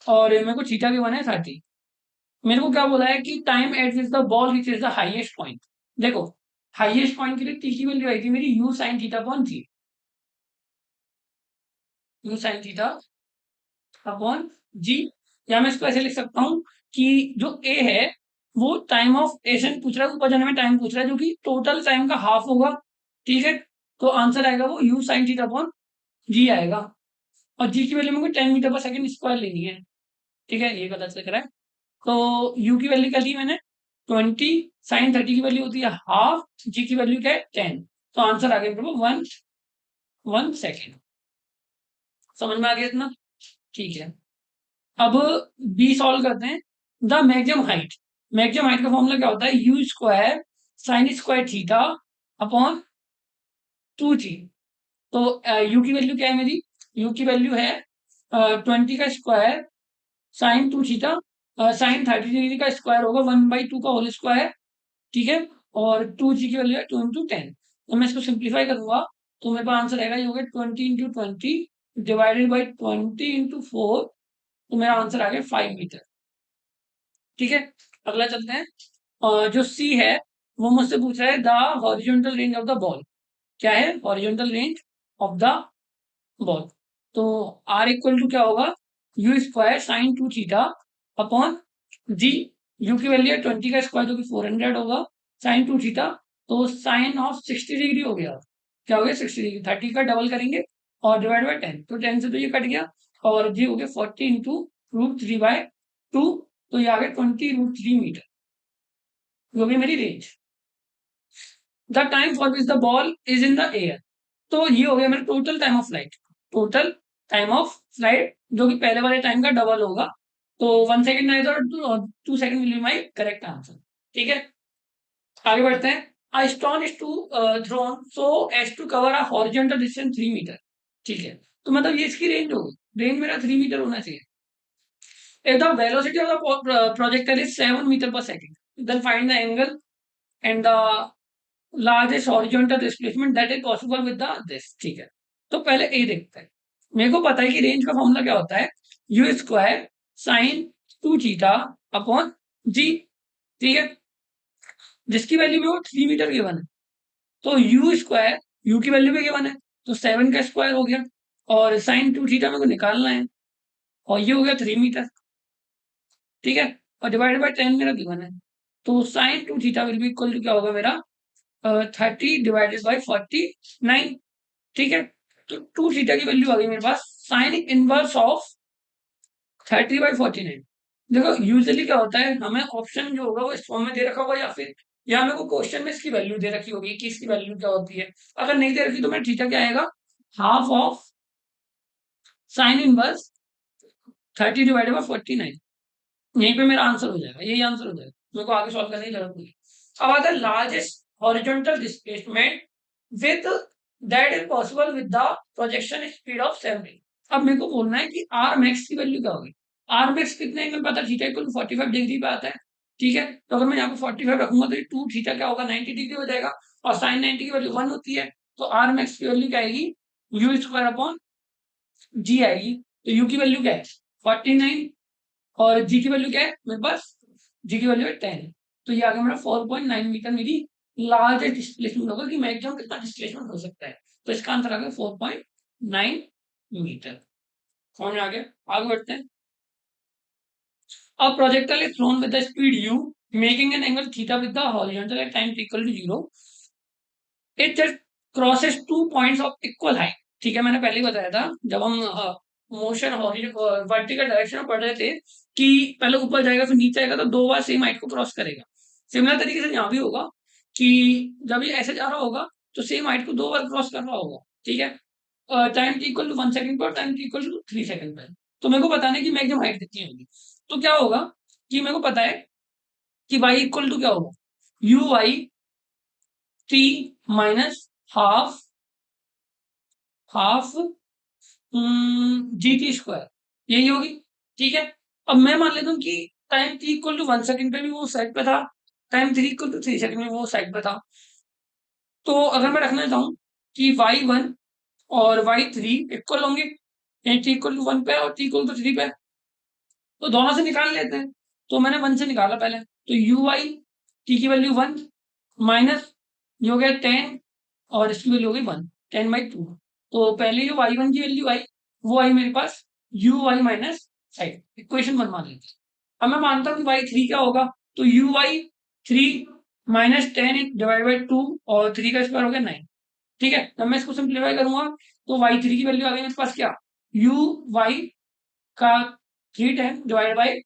और मेरे को थीटा के वन है 30। मेरे को क्या बोला है कि time at which the ball which is the highest point. देखो हाईएस्ट पॉइंट के लिए टी की वैल्यू आई थी मेरी U sine theta upon G, U sine theta upon G. या मैं इसको ऐसे लिख सकता हूँ कि जो ए है वो टाइम ऑफ एशन पूछ रहा है, ऊपर जाने में टाइम पूछ रहा है, जो कि टोटल टाइम का हाफ होगा। ठीक है, तो आंसर आएगा वो यू साइन थीटा अपॉन जी आएगा। और जी की वैल्यू मेरे को 10 मीटर पर सेकंड स्क्वायर लेनी है। ठीक है, ये पता चल रहा है। तो u की वैल्यू क्या ली मैंने 20, साइन 30 की वैल्यू होती है हाफ, g की वैल्यू क्या है 10। तो आंसर आ गया मेरे को 1 सेकेंड। समझ में आ गया इतना? ठीक है। अब बी सॉल्व करते हैं। The maximum height, maximum height का फॉर्मूला क्या होता है, U square sine square theta upon 2g। तो यू की वैल्यू क्या है मेरी, यू की वैल्यू है 20 का square sine 2 theta, sine 30 degree का स्क्वायर होगा 1/2 का होल स्क्वायर। ठीक है, और 2g की वैल्यू है 2 × 10। तो मैं इसको सिंप्लीफाई करूंगा तो मेरे पास आंसर आएगा, ये हो गया 20 × 20 डिवाइडेड बाई 20 × 4। तो मेरा आंसर आ गया 5 मीटर। ठीक है, अगला चलते हैं। और जो सी है वो मुझसे पूछ रहा है the horizontal range of the ball. क्या है horizontal range of the ball? तो आर इक्वल टू क्या होगा, U square sine 2 theta upon G. U की वैल्यू है 20 का स्क्वायर जो कि 400 होगा, साइन 2 थीटा तो साइन ऑफ 60 डिग्री हो गया। क्या हो गया 60 डिग्री, 30 का डबल करेंगे और डिवाइड बाई 10, तो 10 से तो ये कट गया और जी हो गया 40 इंटू √3/2। तो ये आ गया 20 √3 मीटर, जो भी मेरी range. The time for which the ball is in the air. तो ये हो गया मेरा total time of flight, total time of flight जो कि पहले वाले टाइम का डबल होगा। तो 1 सेकेंड आएगा और 2 second will be my correct answer. ठीक है, आगे बढ़ते हैं। A stone is to thrown so as to cover a horizontal distance 3 metre. ठीक है, तो मतलब ये इसकी रेंज होगी, रेंज मेरा 3 मीटर होना चाहिए। If the velocity of the projectile is 7 metre पर second, then find the angle and the largest horizontal displacement that is possible with the this. ठीक है, तो पहले ए देखते हैं। मेरे को पता है कि रेंज का फॉर्मूला क्या होता है, U square sine 2 theta upon G. ठीक है, जिसकी वैल्यू में वो 3 मीटर गिवन है। तो यू स्क्वायर, यू की वैल्यू भी गिवन है तो 7 का स्क्वायर हो गया, और साइन 2 थीटा मेरे को निकालना है और ये हो गया 3 मीटर। ठीक है, और डिवाइडेड बाई 10 मेरा गिवन है। तो sine 2 theta will be equal to क्या होगा मेरा 30 डिवाइडेड बाई 49। ठीक है, तो 2 थीटा की वैल्यू आ गई मेरे पास साइन इनवर्स ऑफ 30/49। देखो यूजुअली क्या होता है, हमें ऑप्शन जो होगा वो इस फॉर्म में दे रखा होगा या फिर या मेरे को क्वेश्चन में इसकी वैल्यू दे रखी होगी कि इसकी वैल्यू क्या होती है। अगर नहीं दे रखी तो मेरा थीटा क्या आएगा, हाफ ऑफ साइन इनवर्स 30/49। यहीं पे मेरा आंसर हो जाएगा, यही आंसर हो जाएगा, मेरे को आगे सॉल्व करने की जरूरत नहीं। अब अगर largest horizontal displacement with that is possible with the projection speed of 70। अब मेरे को बोलना है कि आर मैक्स की वैल्यू क्या होगी। आर मैक्स कितने एंगल पता है, थीटा इक्वल 45 डिग्री पे आता है। ठीक है, तो अगर मैं यहाँ पे 45 रखूंगा तो ये 2 थीटा क्या होगा 90 डिग्री हो जाएगा, और साइन 90 की वैल्यू 1 होती है। तो आर मैक्स की वैल्यू क्या आएगी, यू स्क्वायर अपॉन जी आएगी। तो यू की वैल्यू क्या है 49 और जी की वैल्यू क्या है मेरे पास, जी की वैल्यू है 10। तो ये आ गया मेरा 4.9 मीटर मेरी लार्जेस्ट डिस्प्लेसमेंट होगा कि मैक्सिमम कितना डिस्प्लेसमेंट हो सकता है। तो इसका आंसर आ गया 4.9 मीटर। समझ में आ गया, आगे बढ़ते हैं। A projectile is thrown with the speed u, making an angle theta with the horizontal at time equal to 0. It just crosses 2 points of equal height। ठीक है, मैंने पहले ही बताया था जब हम मोशन वर्टिकल डायरेक्शन में पढ़ रहे थे कि पहले ऊपर जाएगा फिर नीचे आएगा तो 2 बार सेम हाइट को क्रॉस करेगा। सिमिलर तरीके से यहाँ भी होगा कि जब ये ऐसे जा रहा होगा तो सेम हाइट को 2 बार क्रॉस कर रहा होगा। ठीक है, टाइम इक्वल टू 1 सेकंड पर, टाइम इक्वल टू 3 सेकंड पर। तो मेरे को बताना है कि मैक्सिमम हाइट कितनी होगी। तो क्या होगा कि मेरे को पता है कि y इक्वल टू क्या होगा, U Y T minus half half G T square, यही होगी। ठीक है, अब मैं मान लेता हूँ कि time t equal to 1 second पे भी वो साइड पे था, टाइम 3 इक्वल टू 3 सेकंड में वो साइड पे था। तो अगर मैं रखना चाहूँ कि y1 और y3 इक्वल होंगे, यानी t इक्वल टू 1 पे और t इक्वल टू 3 पे, तो दोनों से निकाल लेते हैं। तो मैंने 1 से निकाला पहले, तो यू वाई टी की वैल्यू 1 माइनस ये हो गया 10 और इसकी वैल्यू हो गई 1, 10/2। तो पहले जो y1 की वैल्यू आई वो आई मेरे पास U Y minus side, equation 1 मान लेते हैं। अब मैं मानता हूँ कि y3 क्या होगा, तो यू वाई 3 माइनस 10/2 और 3 का स्क्वायर हो गया 9। ठीक है, अब मैं इसको सिंप्लीफाई करूंगा तो y3 की वैल्यू आ गई मेरे पास क्या, यू वाई का 310 डिवाइड बाई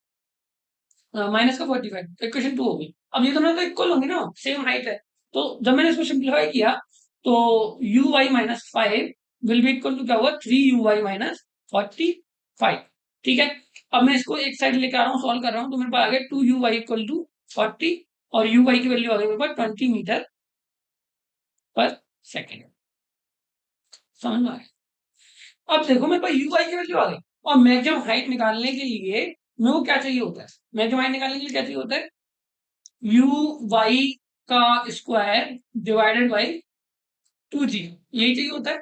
माइनस का 45, तो इक्वेशन 2 हो गई। अब ये दोनों तो इक्वल होंगे ना, सेम हाइट है। तो जब मैंने इसको सिंप्लीफाई किया तो U Y minus 5 will be equal to क्या हुआ, 3 u y माइनस 45। ठीक है, अब मैं इसको एक साइड लेके आ रहा हूँ, सॉल्व कर रहा हूँ, तो मेरे पास आ गया 2 u y इक्वल टू 40 और u y की वैल्यू आ गई मेरे पास 20 मीटर पर सेकेंड। समझ में आया? अब देखो मेरे पास यू वाई की वैल्यू आ गई, और मैक्सिमम हाइट निकालने के लिए मेरे को क्या चाहिए होता है, मैक्सिमम हाइट निकालने के लिए क्या चाहिए होता है, यू वाई का स्क्वायर डिवाइडेड बाई 2g, यही चाहिए होता है।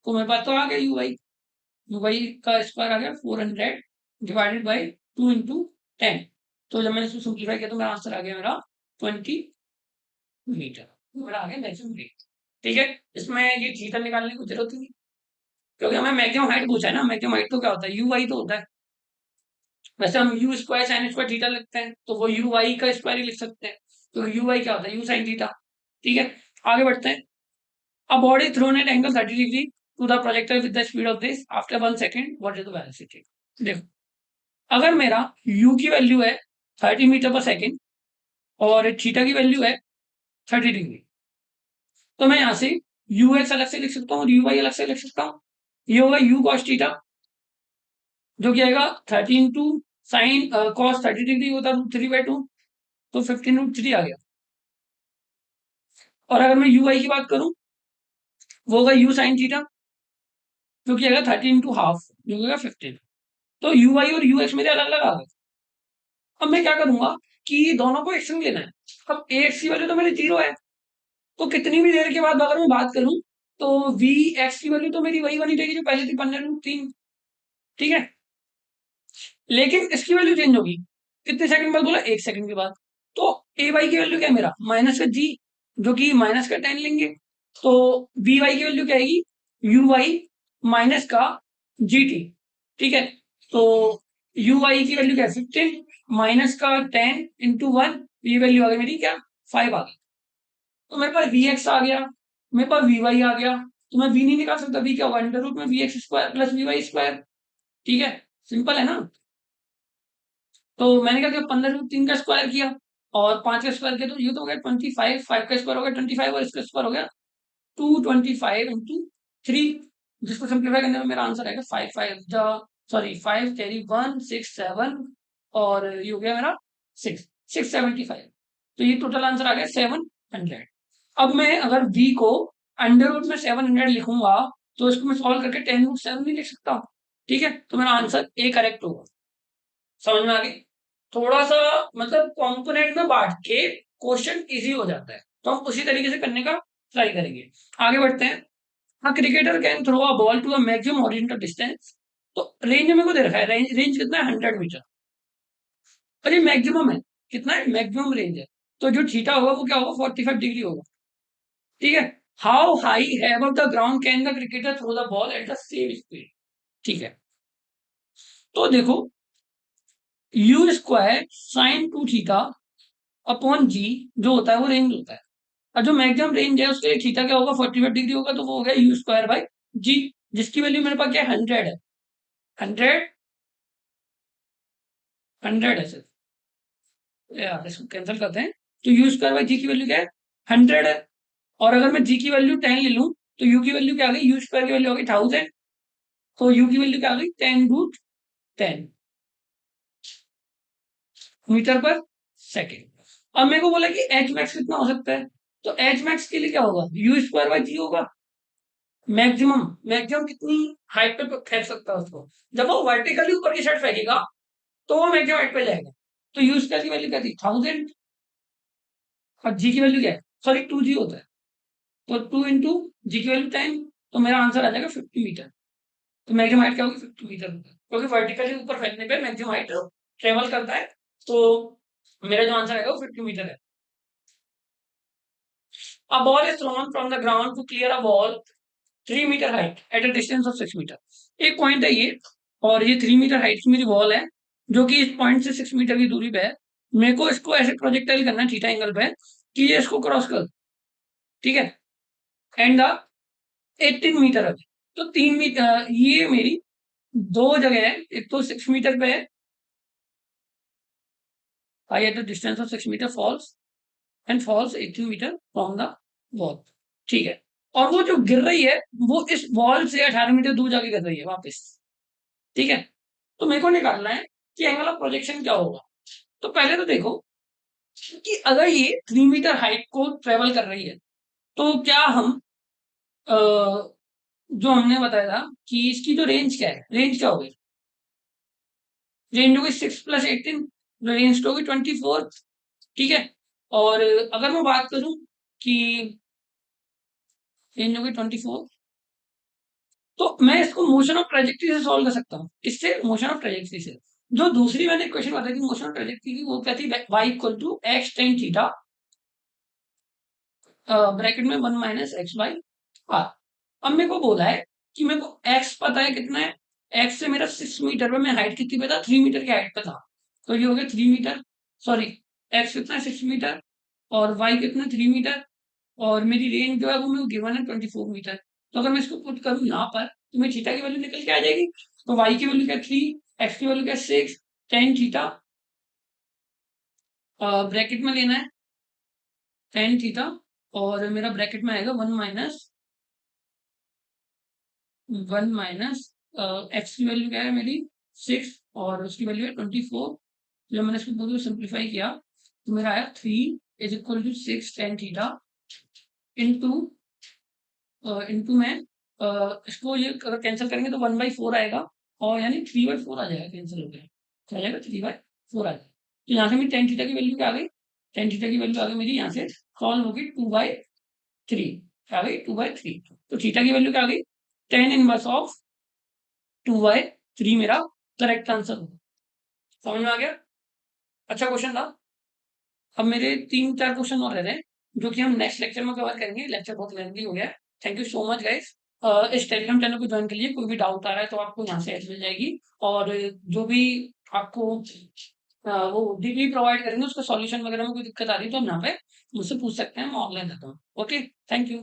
तो मेरे पास तो आ गया यू वाई का स्क्वायर आ गया 400 डिवाइडेड बाई 2 into 10। तो जब मैंने इसको सिंप्लीफाई किया तो मेरा आंसर आ गया मेरा 20 मीटर, मेरा आ गया मैक्सिमम हाइट। ठीक है, इसमें ये थीटा निकालने की जरूरत नहीं, क्योंकि हमें मैक्सिमम हाइट पूछा है ना। मैक्सिमम हाइट तो क्या होता है, यू वाई तो होता है। वैसे हम you square sine square theta लिखते हैं, तो वो यू वाई का स्क्वायर ही लिख सकते हैं, तो यू वाई क्या होता है, यू साइन थीटा। ठीक है, आगे बढ़ते हैं। A body thrown at angle 30 degree to the projector with the speed of this after 1 second, what is the velocity. देखो, अगर मेरा u की वैल्यू है 30 मीटर पर सेकंड और थीटा की वैल्यू है 30 डिग्री, तो मैं यहाँ से यू एक्स अलग से लिख सकता हूँ और यू वाई अलग से लिख सकता हूँ। ये होगा यू कॉस थीटा, जो कि आएगा 30 इंटू साइन कॉस 30 डिग्री होता है √3/2, तो 15√3 आ गया। और अगर मैं यू आई की बात करूं, वो होगा यू साइन थीटा, जो कि आएगा 30 इंटू हाफ, जो होगा 15। तो यू आई और यू एक्स मेरे अलग अलग आ गए। अब मैं क्या करूंगा कि दोनों को एक्स में लेना है। अब ए एक्स की वैल्यू तो मेरी 0 है, तो कितनी भी देर के बाद अगर मैं बात करूं तो वी एक्स की वैल्यू तो मेरी वही बनी रहेगी जो पहले थी, 15√3। ठीक है, लेकिन इसकी वैल्यू चेंज होगी कितने सेकंड बाद, बोला 1 सेकंड के बाद। तो ए वाई की वैल्यू क्या है मेरा, माइनस का जी, जो कि माइनस का 10 लेंगे। तो बी वाई की वैल्यू क्या आएगी, यू वाई माइनस का जी टी। ठीक है, तो यू वाई की वैल्यू क्या है 15 माइनस का 10 into 1, ये वैल्यू आ गई मेरी क्या, 5 आ गई। तो मेरे पास वी एक्स आ गया, मेरे पास वी वाई आ गया। तो मैं वी नहीं निकाल सकता, वी क्या होगा, अंडर रूट में V X square plus V Y square. ठीक है, सिंपल है ना। तो मैंने क्या किया, 15√3 का स्क्वायर किया और 5 का स्क्वायर किया, तो ये तो हो गया 25, 5 का स्क्वायर हो गया 25 और इसका स्क्वायर हो गया 225 into 3, जिसको सिंप्लीफाई करने में मेरा आंसर आएगा 5 कैरी 1 6 7, और ये हो गया मेरा 675। तो ये टोटल आंसर आ गया 700। अब मैं अगर b को अंडर रूट में 700 लिखूंगा, तो इसको मैं सॉल्व करके 10√7 नहीं लिख सकता। ठीक है, तो मेरा आंसर ए करेक्ट होगा। समझ में आ गई? थोड़ा सा मतलब कंपोनेंट में बांट के क्वेश्चन इजी हो जाता है, तो हम उसी तरीके से करने का ट्राई करेंगे। आगे बढ़ते हैं। हाँ, cricketer can throw a ball to a maximum horizontal distance. तो रेंज मेरे को दे रखा है, रेंज कितना है, 100 मीटर। और ये मैक्सिमम है, कितना है, मैक्सिमम रेंज है। तो जो थीटा होगा वो क्या होगा, 45 डिग्री होगा। ठीक है, हाउ हाई है above the ground can the cricketer throw the ball at the same speed. ठीक है, तो देखो, u square sine 2 theta upon g जो होता है वो रेंज होता है। और जो मैक्सिमम रेंज है उसके लिए थीटा क्या होगा, 45 डिग्री होगा, तो वो हो गया यू स्क्वायर बाई जी, जिसकी वैल्यू मेरे पास क्या है, 100 है। 100 100 है सिर्फ, यार इसको कैंसिल करते हैं। तो यू स्क्वायर बाई जी की वैल्यू क्या है, 100 है। और अगर मैं जी की वैल्यू 10 ले लूं, तो यू की वैल्यू क्या आ गई, यू स्क्वायर की वैल्यू आ गई 1000, तो यू की वैल्यू क्या आ गई, 10√10 मीटर पर सेकेंड। अब मेरे को बोला कि एच मैक्स कितना हो सकता है, तो एच मैक्स के लिए क्या होगा, यू स्क्वायर बाई जी होगा। मैक्सिमम मैक्सिमम कितनी हाइट पे फेंक सकता है उसको, जब वो वर्टिकली ऊपर की साइड फेंकेगा तो वो मैक्सिमम हाइट पे जाएगा। तो यू स्क्वायर की वैल्यू क्या थी, 1000, और जी की वैल्यू क्या है, सॉरी 2g होता है, तो 2 into जी की वैल्यू 10, तो मेरा आंसर आ जाएगा 50 मीटर। तो मैक्सिमम हाइट क्या होगी, 50 मीटर होगा, क्योंकि वर्टिकली ऊपर फेंकने पे मैक्सिमम हाइट ट्रेवल करता है। तो मेरा जो आंसर आएगा वो 50 मीटर है। A ball is thrown from the ground to clear a wall 3 metre height at a distance of 6 metre. एक पॉइंट है ये, और ये 3 मीटर हाइट की मेरी वॉल है, जो कि इस पॉइंट से 6 मीटर की दूरी पे है। मेरे को इसको ऐसे प्रोजेक्टाइल करना है थीटा एंगल पे कि ये इसको क्रॉस कर। ठीक है, एंड द 18 मीटर है। तो 3 मीटर, ये मेरी दो जगह है, एक तो 6 मीटर पे है I at the distance of 6 metre falls and falls 18 metre from the wall. ठीक है, और वो जो गिर रही है वो इस वॉल से 18 मीटर दूर जाके गिर रही है वापस। ठीक है, तो मेरे को निकालना है कि एंगल ऑफ प्रोजेक्शन क्या होगा। तो पहले तो देखो कि अगर ये 3 मीटर हाइट को ट्रेवल कर रही है तो क्या हम अ, जो हमने बताया था कि इसकी जो रेंज क्या है, रेंज क्या होगी, रेंज होगी 6 + 18, रेंज तो होगी 24। ठीक है, और अगर मैं बात करूं कि रेंज होगी 24, तो मैं इसको मोशन ऑफ ट्रेजेक्टरी से सॉल्व कर सकता हूँ। इससे मोशन ऑफ ट्रेजेक्टरी से, जो दूसरी मैंने क्वेश्चन बताई थी मोशन ऑफ ट्रेजेक्टरी की, वो क्या थी, Y equal to X tan theta bracket में 1 - x/r। अब मेरे को बोला है कि मेरे को x पता है कितना है, x से मेरा 6 मीटर पे, मैं हाइट कितनी पे था, 3 मीटर की हाइट पे था, तो ये हो गया 3 मीटर, सॉरी x कितना है 6 मीटर, और y कितना है 3 मीटर, और मेरी रेंज जो है वो मेरे को गिवन है 24 मीटर। तो अगर मैं इसको पुट करूँ यहाँ पर तो मेरी थीटा की वैल्यू निकल के आ जाएगी। तो y की वैल्यू क्या 3, x की वैल्यू क्या 6, टेन थीटा ब्रैकेट में लेना है, टेन थीटा, और मेरा ब्रैकेट में आएगा 1 - एक्स की वैल्यू क्या है मेरी 6, और उसकी वैल्यू है 24। जब मैंने इसको पूरी सिंप्लीफाई किया तो मेरा आया 3 = 6 टेन थीटा इंटू इंटू में इसको ये अगर कैंसिल करेंगे तो 1/4 आएगा, और यानी 3/4 आ जाएगा, कैंसिल हो गया, क्या आ जाएगा 3/4 आ जाएगा। तो यहाँ से मेरी टेन थीटा की वैल्यू क्या आ गई, टेन थीटा की वैल्यू आ गई मेरी यहाँ से सॉल्व होगी 2/3, क्या आ गई 2/3। तो थीटा की वैल्यू क्या आ गई, टेन इनवर्स ऑफ 2/3 मेरा करेक्ट आंसर होगा। समझ में आ गया, अच्छा क्वेश्चन था। अब मेरे 3-4 क्वेश्चन और रह रहे हैं जो कि हम नेक्स्ट लेक्चर में कवर करेंगे, लेक्चर बहुत लेंथी हो गया है। Thank you so much guys. इस टेलीग्राम चैनल को ज्वाइन कर लिए, कोई भी डाउट आ रहा है तो आपको यहाँ से हेल्प मिल जाएगी, और जो भी आपको वो डीपली प्रोवाइड करेंगे उसका सॉल्यूशन वगैरह में कोई दिक्कत आ रही है तो हम यहाँ पे मुझसे पूछ सकते हैं, मैं ऑनलाइन रहता हूँ। Okay, thank you.